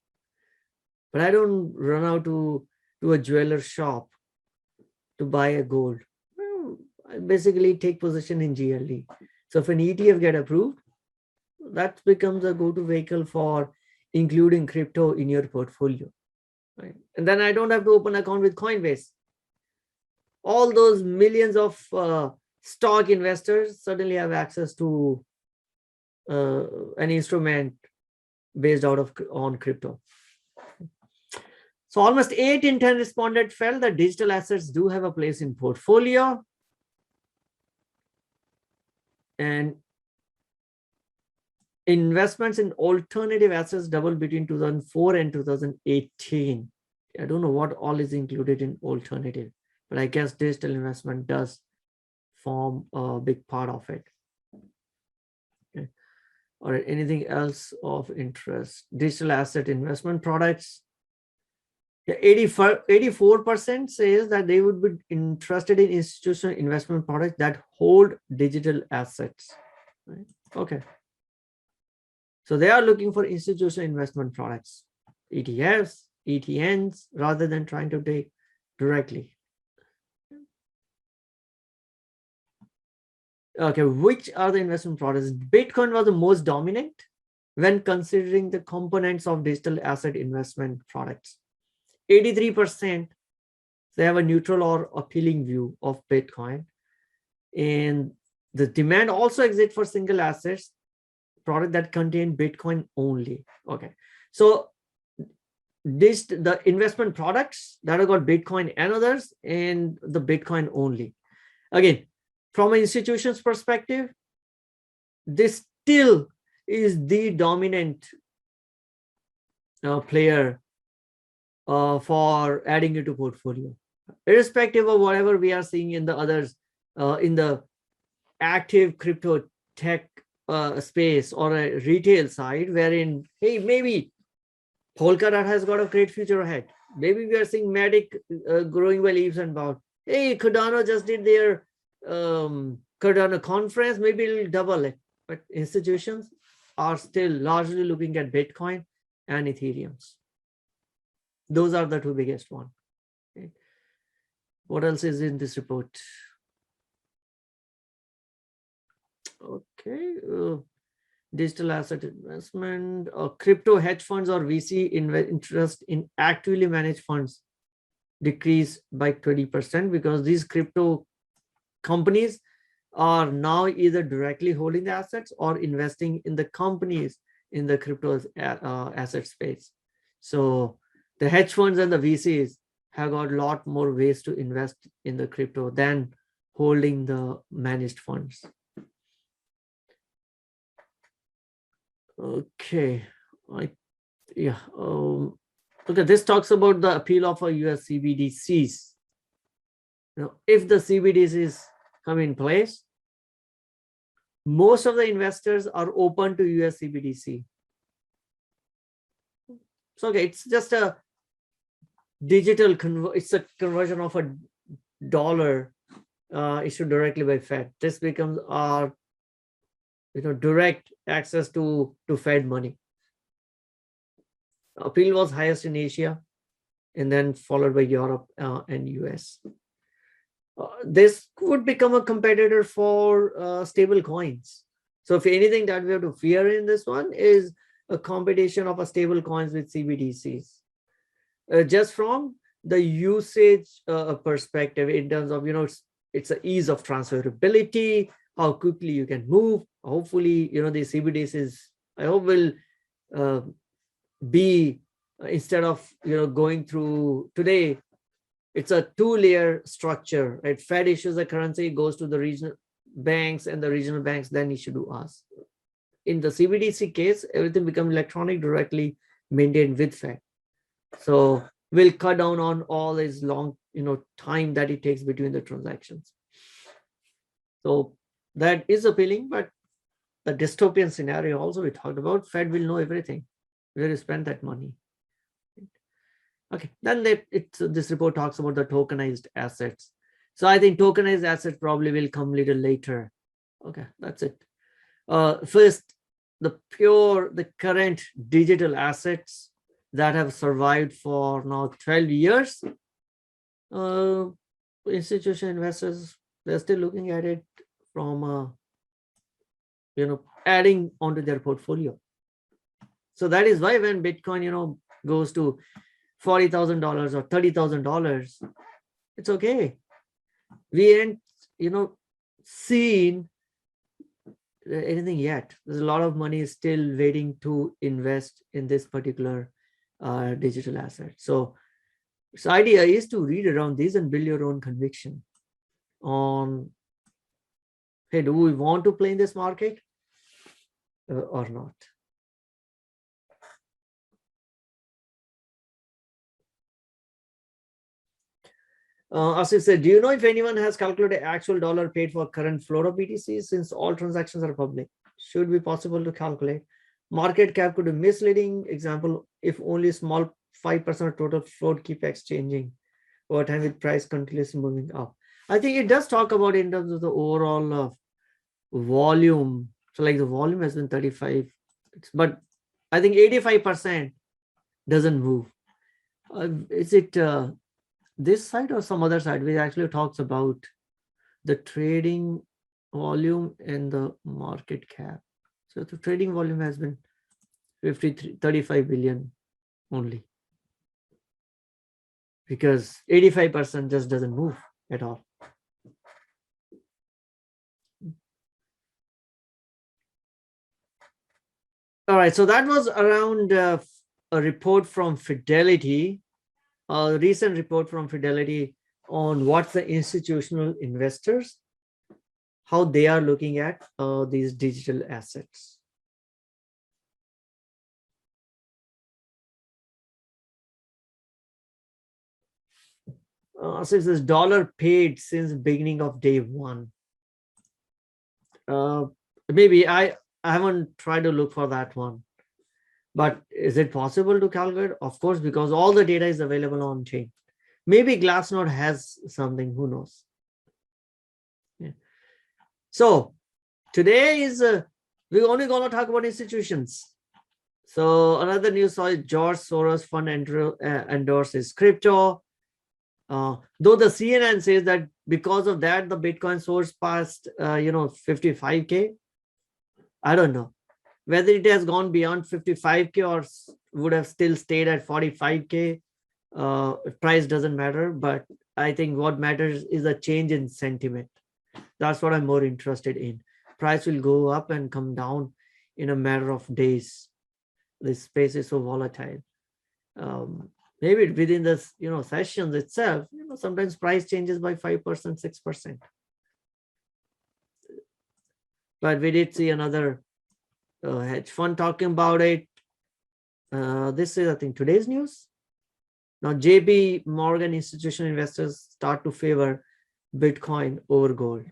But I don't run out to a jeweler shop to buy a gold. Well, I basically take position in GLD. So if an ETF get approved, that becomes a go-to vehicle for including crypto in your portfolio. Right? And then I don't have to open an account with Coinbase. All those millions of stock investors suddenly have access to an instrument based on crypto. So almost 8 in 10 respondents felt that digital assets do have a place in portfolio. And investments in alternative assets doubled between 2004 and 2018. I don't know what all is included in alternative, but I guess digital investment does form a big part of it. Okay. Or anything else of interest? Digital asset investment products. 84% says that they would be interested in institutional investment products that hold digital assets. Right? Okay. So they are looking for institutional investment products, ETFs, ETNs, rather than trying to take directly. Okay, which are the investment products? Bitcoin was the most dominant when considering the components of digital asset investment products. 83%, they have a neutral or appealing view of Bitcoin. And the demand also exists for single assets, product that contain Bitcoin only. Okay, so the investment products that have got Bitcoin and others, and the Bitcoin only. Again, from an institution's perspective, this still is the dominant player for adding it to portfolio, irrespective of whatever we are seeing in the others, in the active crypto tech space or a retail side, wherein, hey, maybe Polkadot has got a great future ahead. Maybe we are seeing Matic growing by leaps and bounds. Hey, Cardano just did their Cardano conference. Maybe it'll double it. But institutions are still largely looking at Bitcoin and Ethereums. Those are the two biggest ones. Okay. What else is in this report? Okay. Digital asset investment, crypto hedge funds or VC interest in actively managed funds decreased by 20% because these crypto companies are now either directly holding the assets or investing in the companies in the crypto asset space. So the hedge funds and the VCs have got a lot more ways to invest in the crypto than holding the managed funds. Okay, okay, this talks about the appeal of US CBDCs. Now, if the CBDCs come in place, most of the investors are open to US CBDC. So okay, it's just a digital it's a conversion of a dollar issued directly by Fed. This becomes our direct access to Fed money. Appeal was highest in Asia and then followed by Europe and US. This could become a competitor for stable coins. So if anything that we have to fear in this one is a competition of a stable coins with CBDCs. Just from the usage perspective, in terms of, it's an ease of transferability, how quickly you can move. Hopefully, the CBDCs I hope will uh, be instead of going through today. It's a two-layer structure, right? Fed issues the currency, goes to the regional banks, and the regional banks then issue to us. In the CBDC case, everything becomes electronic, directly maintained with Fed. So we'll cut down on all this long, time that it takes between the transactions. So that is appealing, but the dystopian scenario also we talked about, Fed will know everything, where you spend that money. Okay, then this report talks about the tokenized assets. So I think tokenized assets probably will come a little later. Okay, that's it. First, the current digital assets that have survived for now 12 years. Institutional investors, they're still looking at it from adding onto their portfolio. So that is why when Bitcoin goes to $40,000 or $30,000, it's okay. We ain't seen anything yet. There's a lot of money still waiting to invest in this particular digital asset. So idea is to read around these and build your own conviction on, hey, do we want to play in this market or not? Asif said, do you know if anyone has calculated actual dollar paid for current flow of BTC, since all transactions are public? Should be possible to calculate. Market cap could be misleading. Example, if only small 5% of total float keep exchanging over time with price continuously moving up. I think it does talk about in terms of the overall volume. So like the volume has been 35, but I think 85% doesn't move. Is it this side or some other side, which actually talks about the trading volume and the market cap? So the trading volume has been 35 billion only, because 85% just doesn't move at all. All right, so that was around a report from Fidelity, a recent report from Fidelity on what the institutional investors, how they are looking at these digital assets. So it says dollar paid since beginning of day one. Maybe I haven't tried to look for that one, but is it possible to calculate? Of course, because all the data is available on chain. Maybe Glassnode has something, who knows? Yeah. So today is we're only going to talk about institutions. So another news story: George Soros fund endorses crypto. Though the CNN says that because of that, the Bitcoin source passed 55K. I don't know whether it has gone beyond 55K or would have still stayed at 45K. Price doesn't matter, but I think what matters is a change in sentiment. That's what I'm more interested in. Price will go up and come down in a matter of days. This space is so volatile. Maybe within this sessions itself, sometimes price changes by 5%, 6%. But we did see another hedge fund talking about it. This is, I think, today's news. Now, JP Morgan institutional investors start to favor Bitcoin over gold.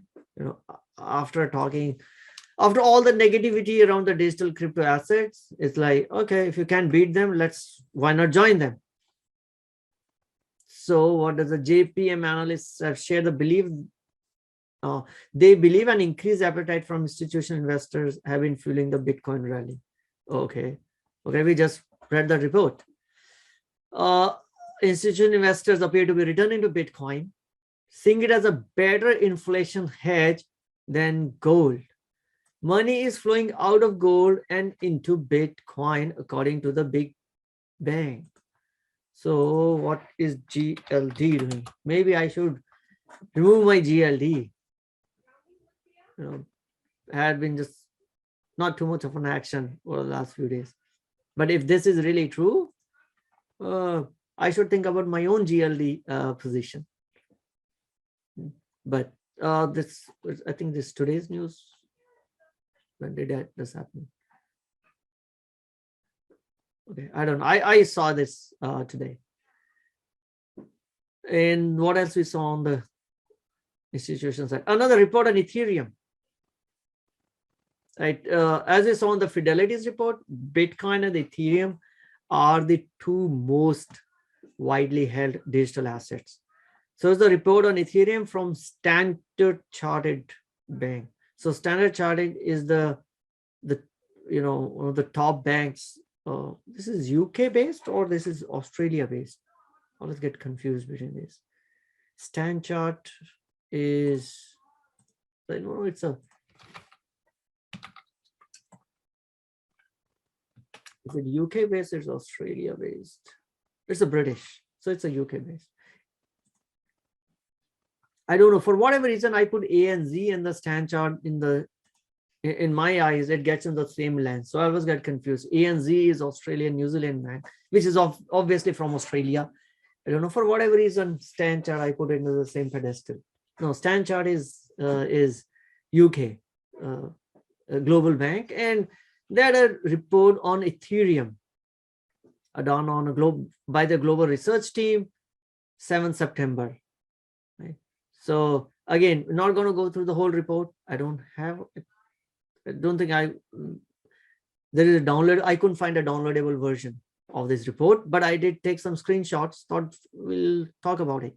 After all the negativity around the digital crypto assets, it's like, okay, if you can't beat them, why not join them? So what does the JPM analysts have shared the belief? They believe an increased appetite from institutional investors have been fueling the Bitcoin rally. Okay, we just read the report. Institutional investors appear to be returning to Bitcoin, seeing it as a better inflation hedge than gold. Money is flowing out of gold and into Bitcoin, according to the big bank. So what is GLD doing? Maybe I should remove my GLD. I had been just not too much of an action over the last few days. But if this is really true, I should think about my own GLD position. But this, I think this today's news. When did this happen? Okay, I don't know. I saw this today. And what else we saw on the institution side? Another report on Ethereum. Right, as we saw on the Fidelity's report, Bitcoin and Ethereum are the two most widely held digital assets. So it's the report on Ethereum from Standard Chartered Bank. So Standard Chartered is the one of the top banks. This is UK based or this is Australia based? I always get confused between this. Standard Chart is, I know it's a, is it UK based? It's Australia based. It's a British, so it's a UK based. I don't know, for whatever reason I put A and Z in the Standard Chart in my eyes, it gets in the same lens. So I always get confused. A and Z is Australian New Zealand bank, which is obviously from Australia. I don't know, for whatever reason, Standard Chart I put it into the same pedestal. No, Standard Chart is UK, a global bank, and they had a report on Ethereum done on by the global research team, 7th September. Right? So again, not going to go through the whole report. I don't think there is a download. I couldn't find a downloadable version of this report, but I did take some screenshots. Thought we'll talk about it.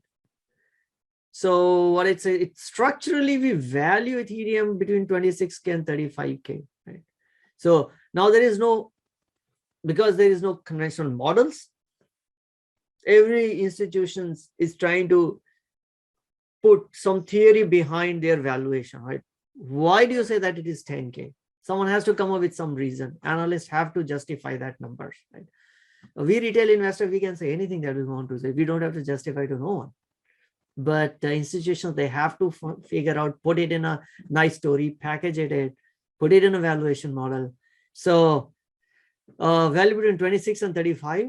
So what it says, it's structurally we value Ethereum between 26K and 35K. Right? So now because there is no conventional models, every institution is trying to put some theory behind their valuation, right? Why do you say that it is 10K? Someone has to come up with some reason. Analysts have to justify that number, right? We retail investors, we can say anything that we want to say. We don't have to justify to no one. But institutions, they have to figure out, put it in a nice story, package it, put it in a valuation model. So value between 26 and 35,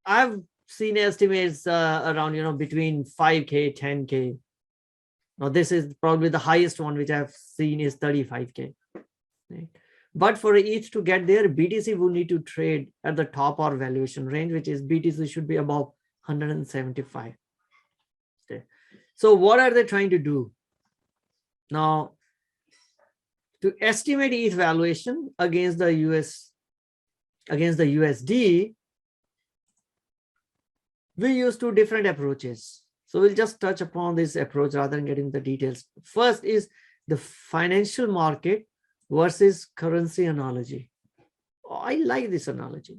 I've seen estimates around, between 5K, 10K. Now this is probably the highest one which I've seen is 35K. Right? But for ETH to get there, BTC will need to trade at the top or valuation range, which is BTC should be above 175. Okay. So what are they trying to do? Now, to estimate ETH valuation against the USD, we use two different approaches. So we'll just touch upon this approach rather than getting the details. First is the financial market versus currency analogy. I like this analogy.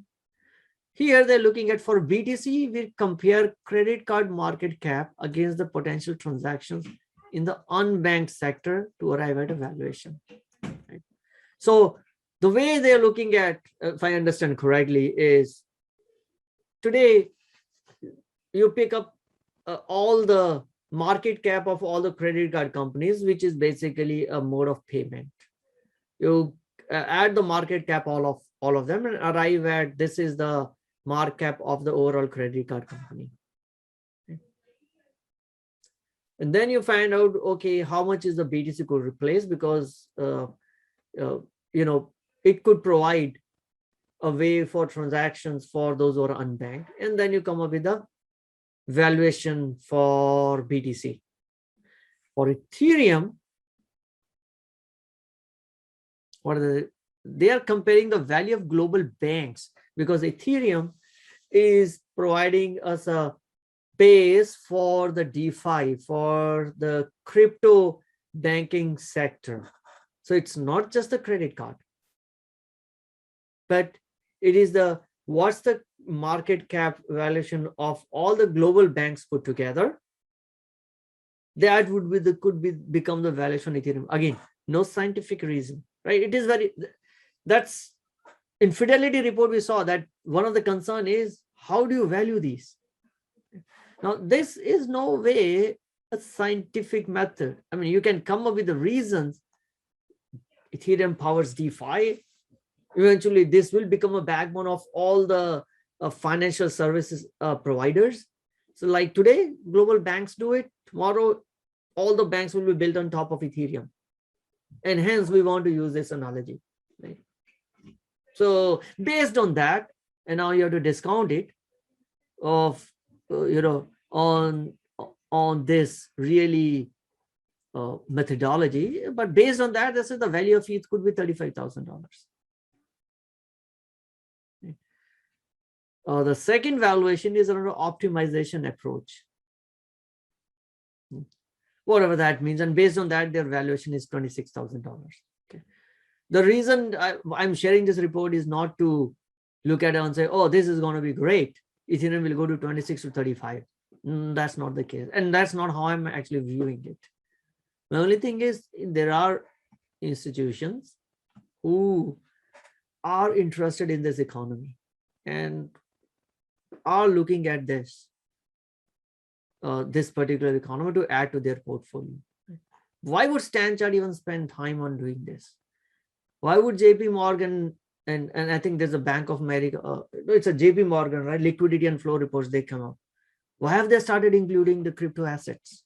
Here they're looking at, for BTC, we compare credit card market cap against the potential transactions in the unbanked sector to arrive at a valuation. Right? So the way they're looking at, if I understand correctly, is today you pick up all the market cap of all the credit card companies, which is basically a mode of payment. You add the market cap all of them and arrive at, this is the market cap of the overall credit card company. Okay. And then you find out, okay, how much is the BTC could replace, because it could provide a way for transactions for those who are unbanked, and then you come up with a valuation for BTC. For Ethereum, they are comparing the value of global banks, because Ethereum is providing us a base for the DeFi, for the crypto banking sector. So it's not just the credit card, but it is what's the market cap valuation of all the global banks put together. That would be become the valuation of Ethereum. Again, no scientific reason, right? It is that's in Fidelity report we saw that one of the concern is, how do you value these? Now this is no way a scientific method. I mean, you can come up with the reasons, Ethereum powers DeFi. Eventually, this will become a backbone of all the financial services providers. So like today, global banks do it. Tomorrow, all the banks will be built on top of Ethereum. And hence, we want to use this analogy. Right? So based on that, and now you have to discount it of, on this really methodology. But based on that, this is the value of ETH could be $35,000. The second valuation is around optimization approach, whatever that means. And based on that, their valuation is $26,000. Okay. The reason I'm sharing this report is not to look at it and say, oh, this is going to be great. Ethereum will go to 26 to 35. That's not the case. And that's not how I'm actually viewing it. The only thing is there are institutions who are interested in this economy and are looking at this particular economy to add to their portfolio. Why would Stanchart even spend time on doing this? Why would JP Morgan and I think there's a Bank of America, it's a JP Morgan, right? Liquidity and flow reports, they come out. Why have they started including the crypto assets?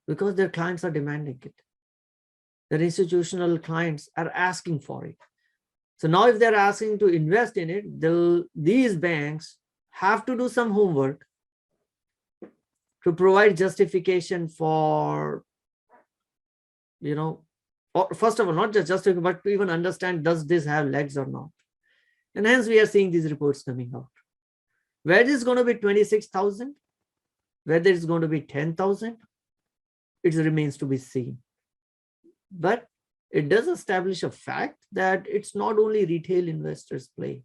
Because their clients are demanding it. Their institutional clients are asking for it. So now if they're asking to invest in it, these banks have to do some homework to provide justification for, or first of all, not just justify, but to even understand, does this have legs or not? And hence we are seeing these reports coming out. Whether it's going to be 26,000, whether it's going to be 10,000, it remains to be seen. But it does establish a fact that it's not only retail investors play.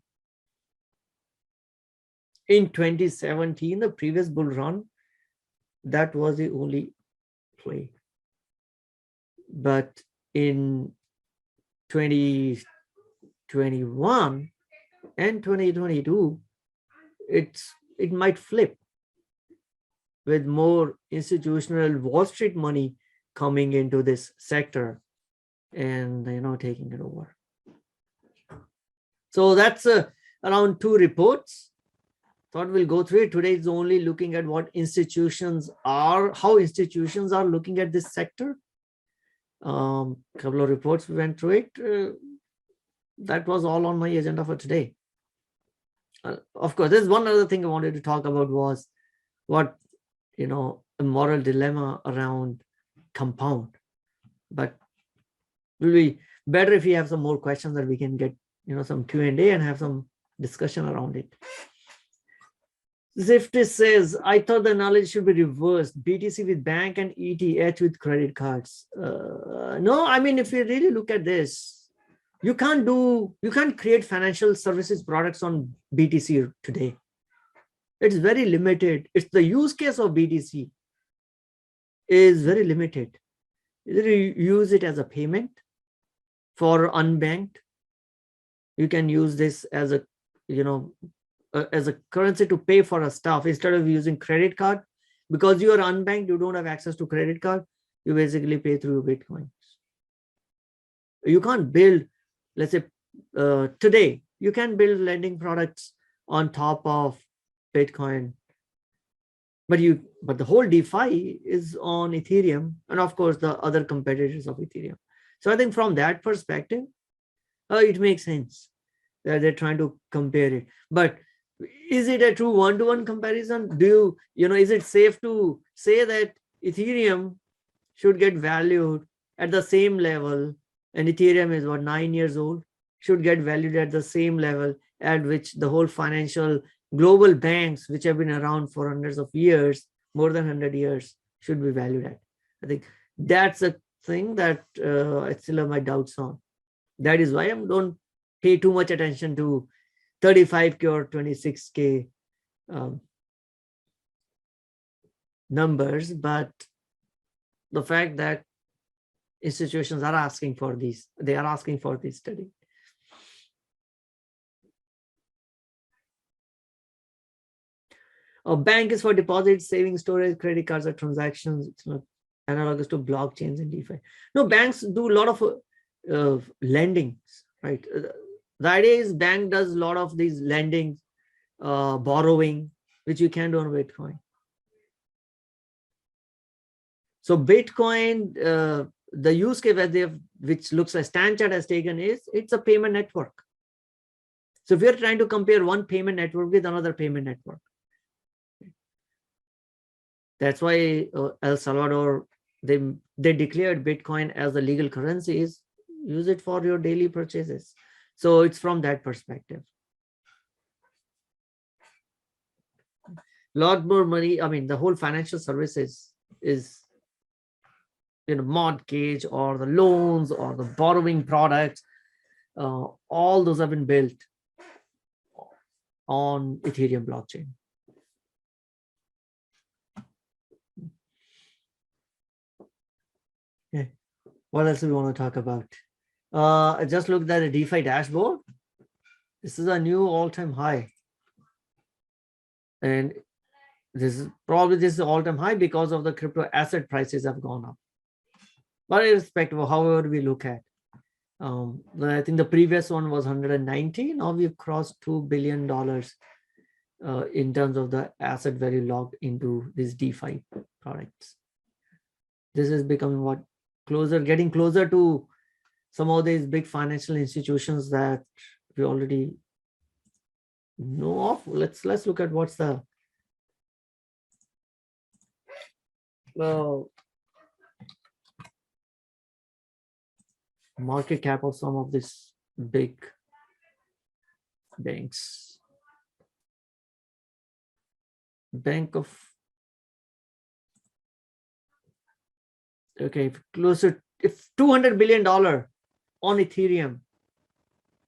In 2017, the previous bull run, that was the only play. But in 2021 and 2022, it might flip with more institutional Wall Street money coming into this sector and taking it over. So that's around 2 reports. Thought we'll go through it. Today is only looking at what institutions are, how institutions are looking at this sector. Couple of reports we went through it. That was all on my agenda for today. Of course, there's one other thing I wanted to talk about was what, a moral dilemma around compound. But it will be better if we have some more questions that we can get, some Q&A and have some discussion around it. Ziftis says, I thought the knowledge should be reversed, BTC with bank and ETH with credit cards. No, I mean, if you really look at this, you can't create financial services products on BTC today. It's very limited. It's the use case of BTC is very limited. Either you use it as a payment for unbanked. You can use this as a, as a currency to pay for a stuff instead of using credit card. Because you are unbanked, you don't have access to credit card. You basically pay through Bitcoin. You can't build, let's say, today, you can build lending products on top of Bitcoin. But the whole DeFi is on Ethereum and of course the other competitors of Ethereum. So I think from that perspective, it makes sense that they're trying to compare it. But is it a true one-to-one comparison? Is it safe to say that Ethereum should get valued at the same level, and Ethereum is 9 years old, should get valued at the same level at which the whole financial global banks, which have been around for hundreds of years, more than 100 years, should be valued at? I think that's a thing that I still have my doubts on. That is why I don't pay too much attention to 35K or 26K numbers, but the fact that institutions are asking for these, they are asking for this study. A bank is for deposits, savings, storage, credit cards are transactions. It's not analogous to blockchains and DeFi. No, banks do a lot of lending, right? The idea is bank does a lot of these lending, borrowing, which you can do on Bitcoin. So Bitcoin, the use case that they have, which looks like Stanchart has taken, is it's a payment network. So if you're trying to compare one payment network with another payment network, that's why El Salvador, they declared Bitcoin as a legal currency, is use it for your daily purchases. So it's from that perspective. A lot more money. I mean, the whole financial services is, mortgage or the loans or the borrowing products, all those have been built on Ethereum blockchain. Okay. What else do we want to talk about? I just looked at the DeFi dashboard. This is a new all-time high. And this is all-time high because of the crypto asset prices have gone up. But irrespective of however we look at, I think the previous one was 190. Now we've crossed $2 billion in terms of the asset value logged into these DeFi products. This is becoming getting closer to some of these big financial institutions that we already know of. Let's look at what's the market cap of some of these big banks. Closer, if $200 billion on Ethereum.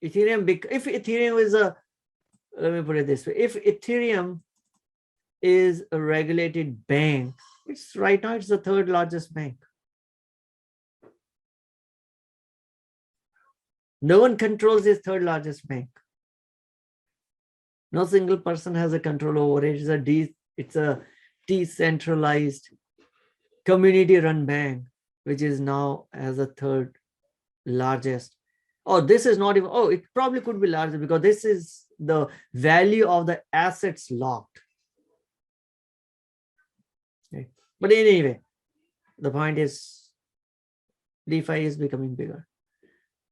If Ethereum is let me put it this way, if Ethereum is a regulated bank, right now it's the third largest bank. No one controls this third largest bank. No single person has a control over it. It's a decentralized community-run bank, which is now as a third largest. This is not even, it probably could be larger because this is the value of the assets locked. Okay. But anyway, the point is DeFi is becoming bigger,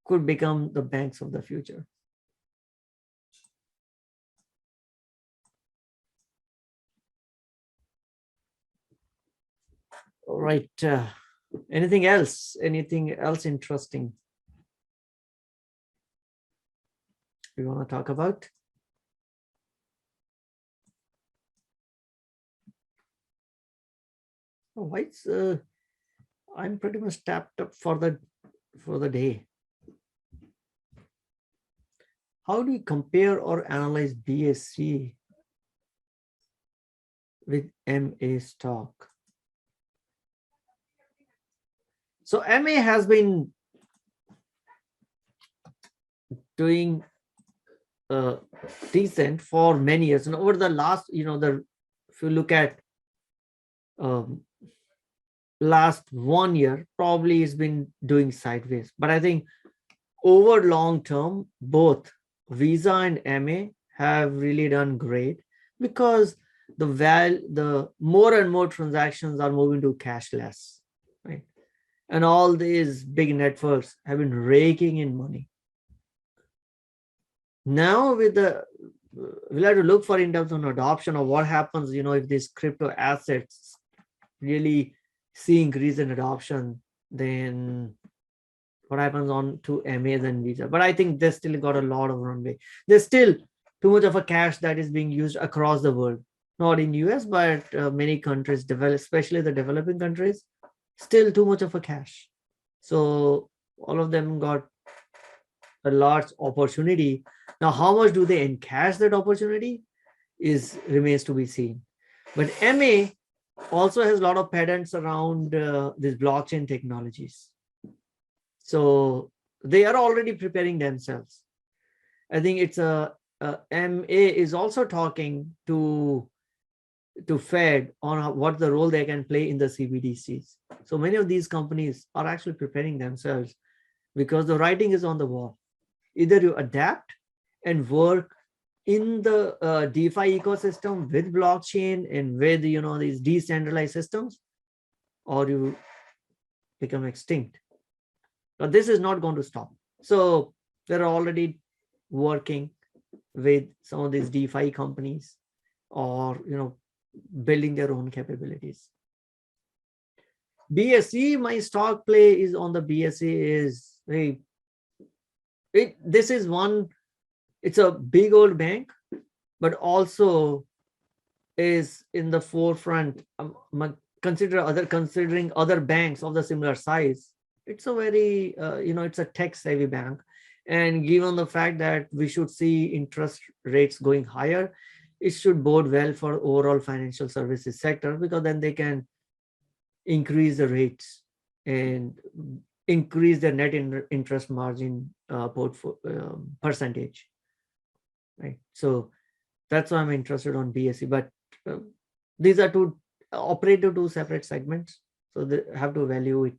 could become the banks of the future. All right. Anything else interesting we want to talk about? I'm pretty much tapped up for the day. How do we compare or analyze BSC with MA stock? So MA has been doing decent for many years, and over the last, if you look at last 1 year, probably it's been doing sideways. But I think over long term, both Visa and MA have really done great because the more and more transactions are moving to cashless, right? And all these big networks have been raking in money. Now we'll have to look for in terms of adoption of what happens, if these crypto assets really see increase in adoption, then what happens on to MA and Visa. But I think they still got a lot of runway. There's still too much of a cash that is being used across the world, not in US, but many countries, especially the developing countries, still too much of a cash. So all of them got a large opportunity. Now, how much do they encash that opportunity remains to be seen. But MA also has a lot of patents around these blockchain technologies. So they are already preparing themselves. I think it's MA is also talking to Fed on what the role they can play in the CBDCs. So many of these companies are actually preparing themselves because the writing is on the wall. Either you adapt and work in the DeFi ecosystem with blockchain and with these decentralized systems, or you become extinct. But this is not going to stop. So they're already working with some of these DeFi companies, or building their own capabilities. BSE, my stock play is on the BSE is this is one. It's a big old bank, but also is in the forefront. Considering other banks of the similar size, it's a very it's a tech savvy bank, and given the fact that we should see interest rates going higher, it should bode well for overall financial services sector, because then they can increase the rates and increase their net interest margin percentage, right? So that's why I'm interested on BSE. But these are two separate segments, so they have to value it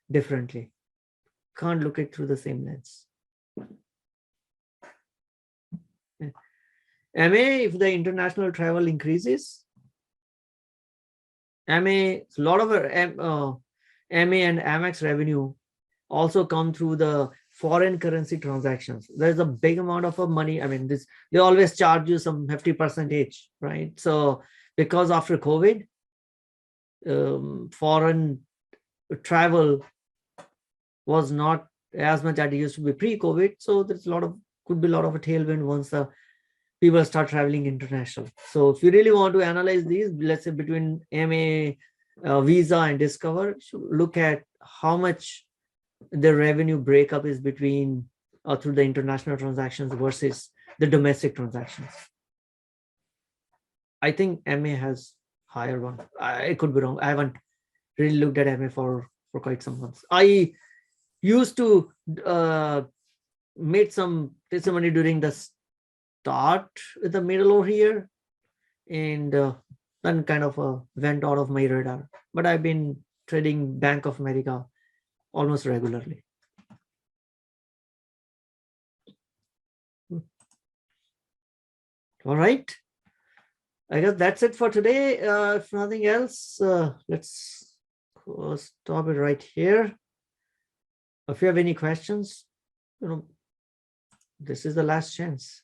differently. Can't look it through the same lens. MA, if the international travel increases, MA, a lot of MA and Amex revenue also come through the foreign currency transactions. There's a big amount of money. I mean, they always charge you some hefty percentage, right? So because after COVID, foreign travel was not as much as it used to be pre-COVID. So there's could be a lot of a tailwind once the people start traveling international. So if you really want to analyze these, let's say between MA, Visa and Discover, look at how much the revenue breakup is between through the international transactions versus the domestic transactions. I think MA has higher one. I could be wrong. I haven't really looked at MA for quite some months. I used to made some testimony during the start with the middle over here, and then kind of went out of my radar. But I've been trading Bank of America almost regularly. All right. I guess that's it for today. If nothing else, let's stop it right here. If you have any questions, this is the last chance.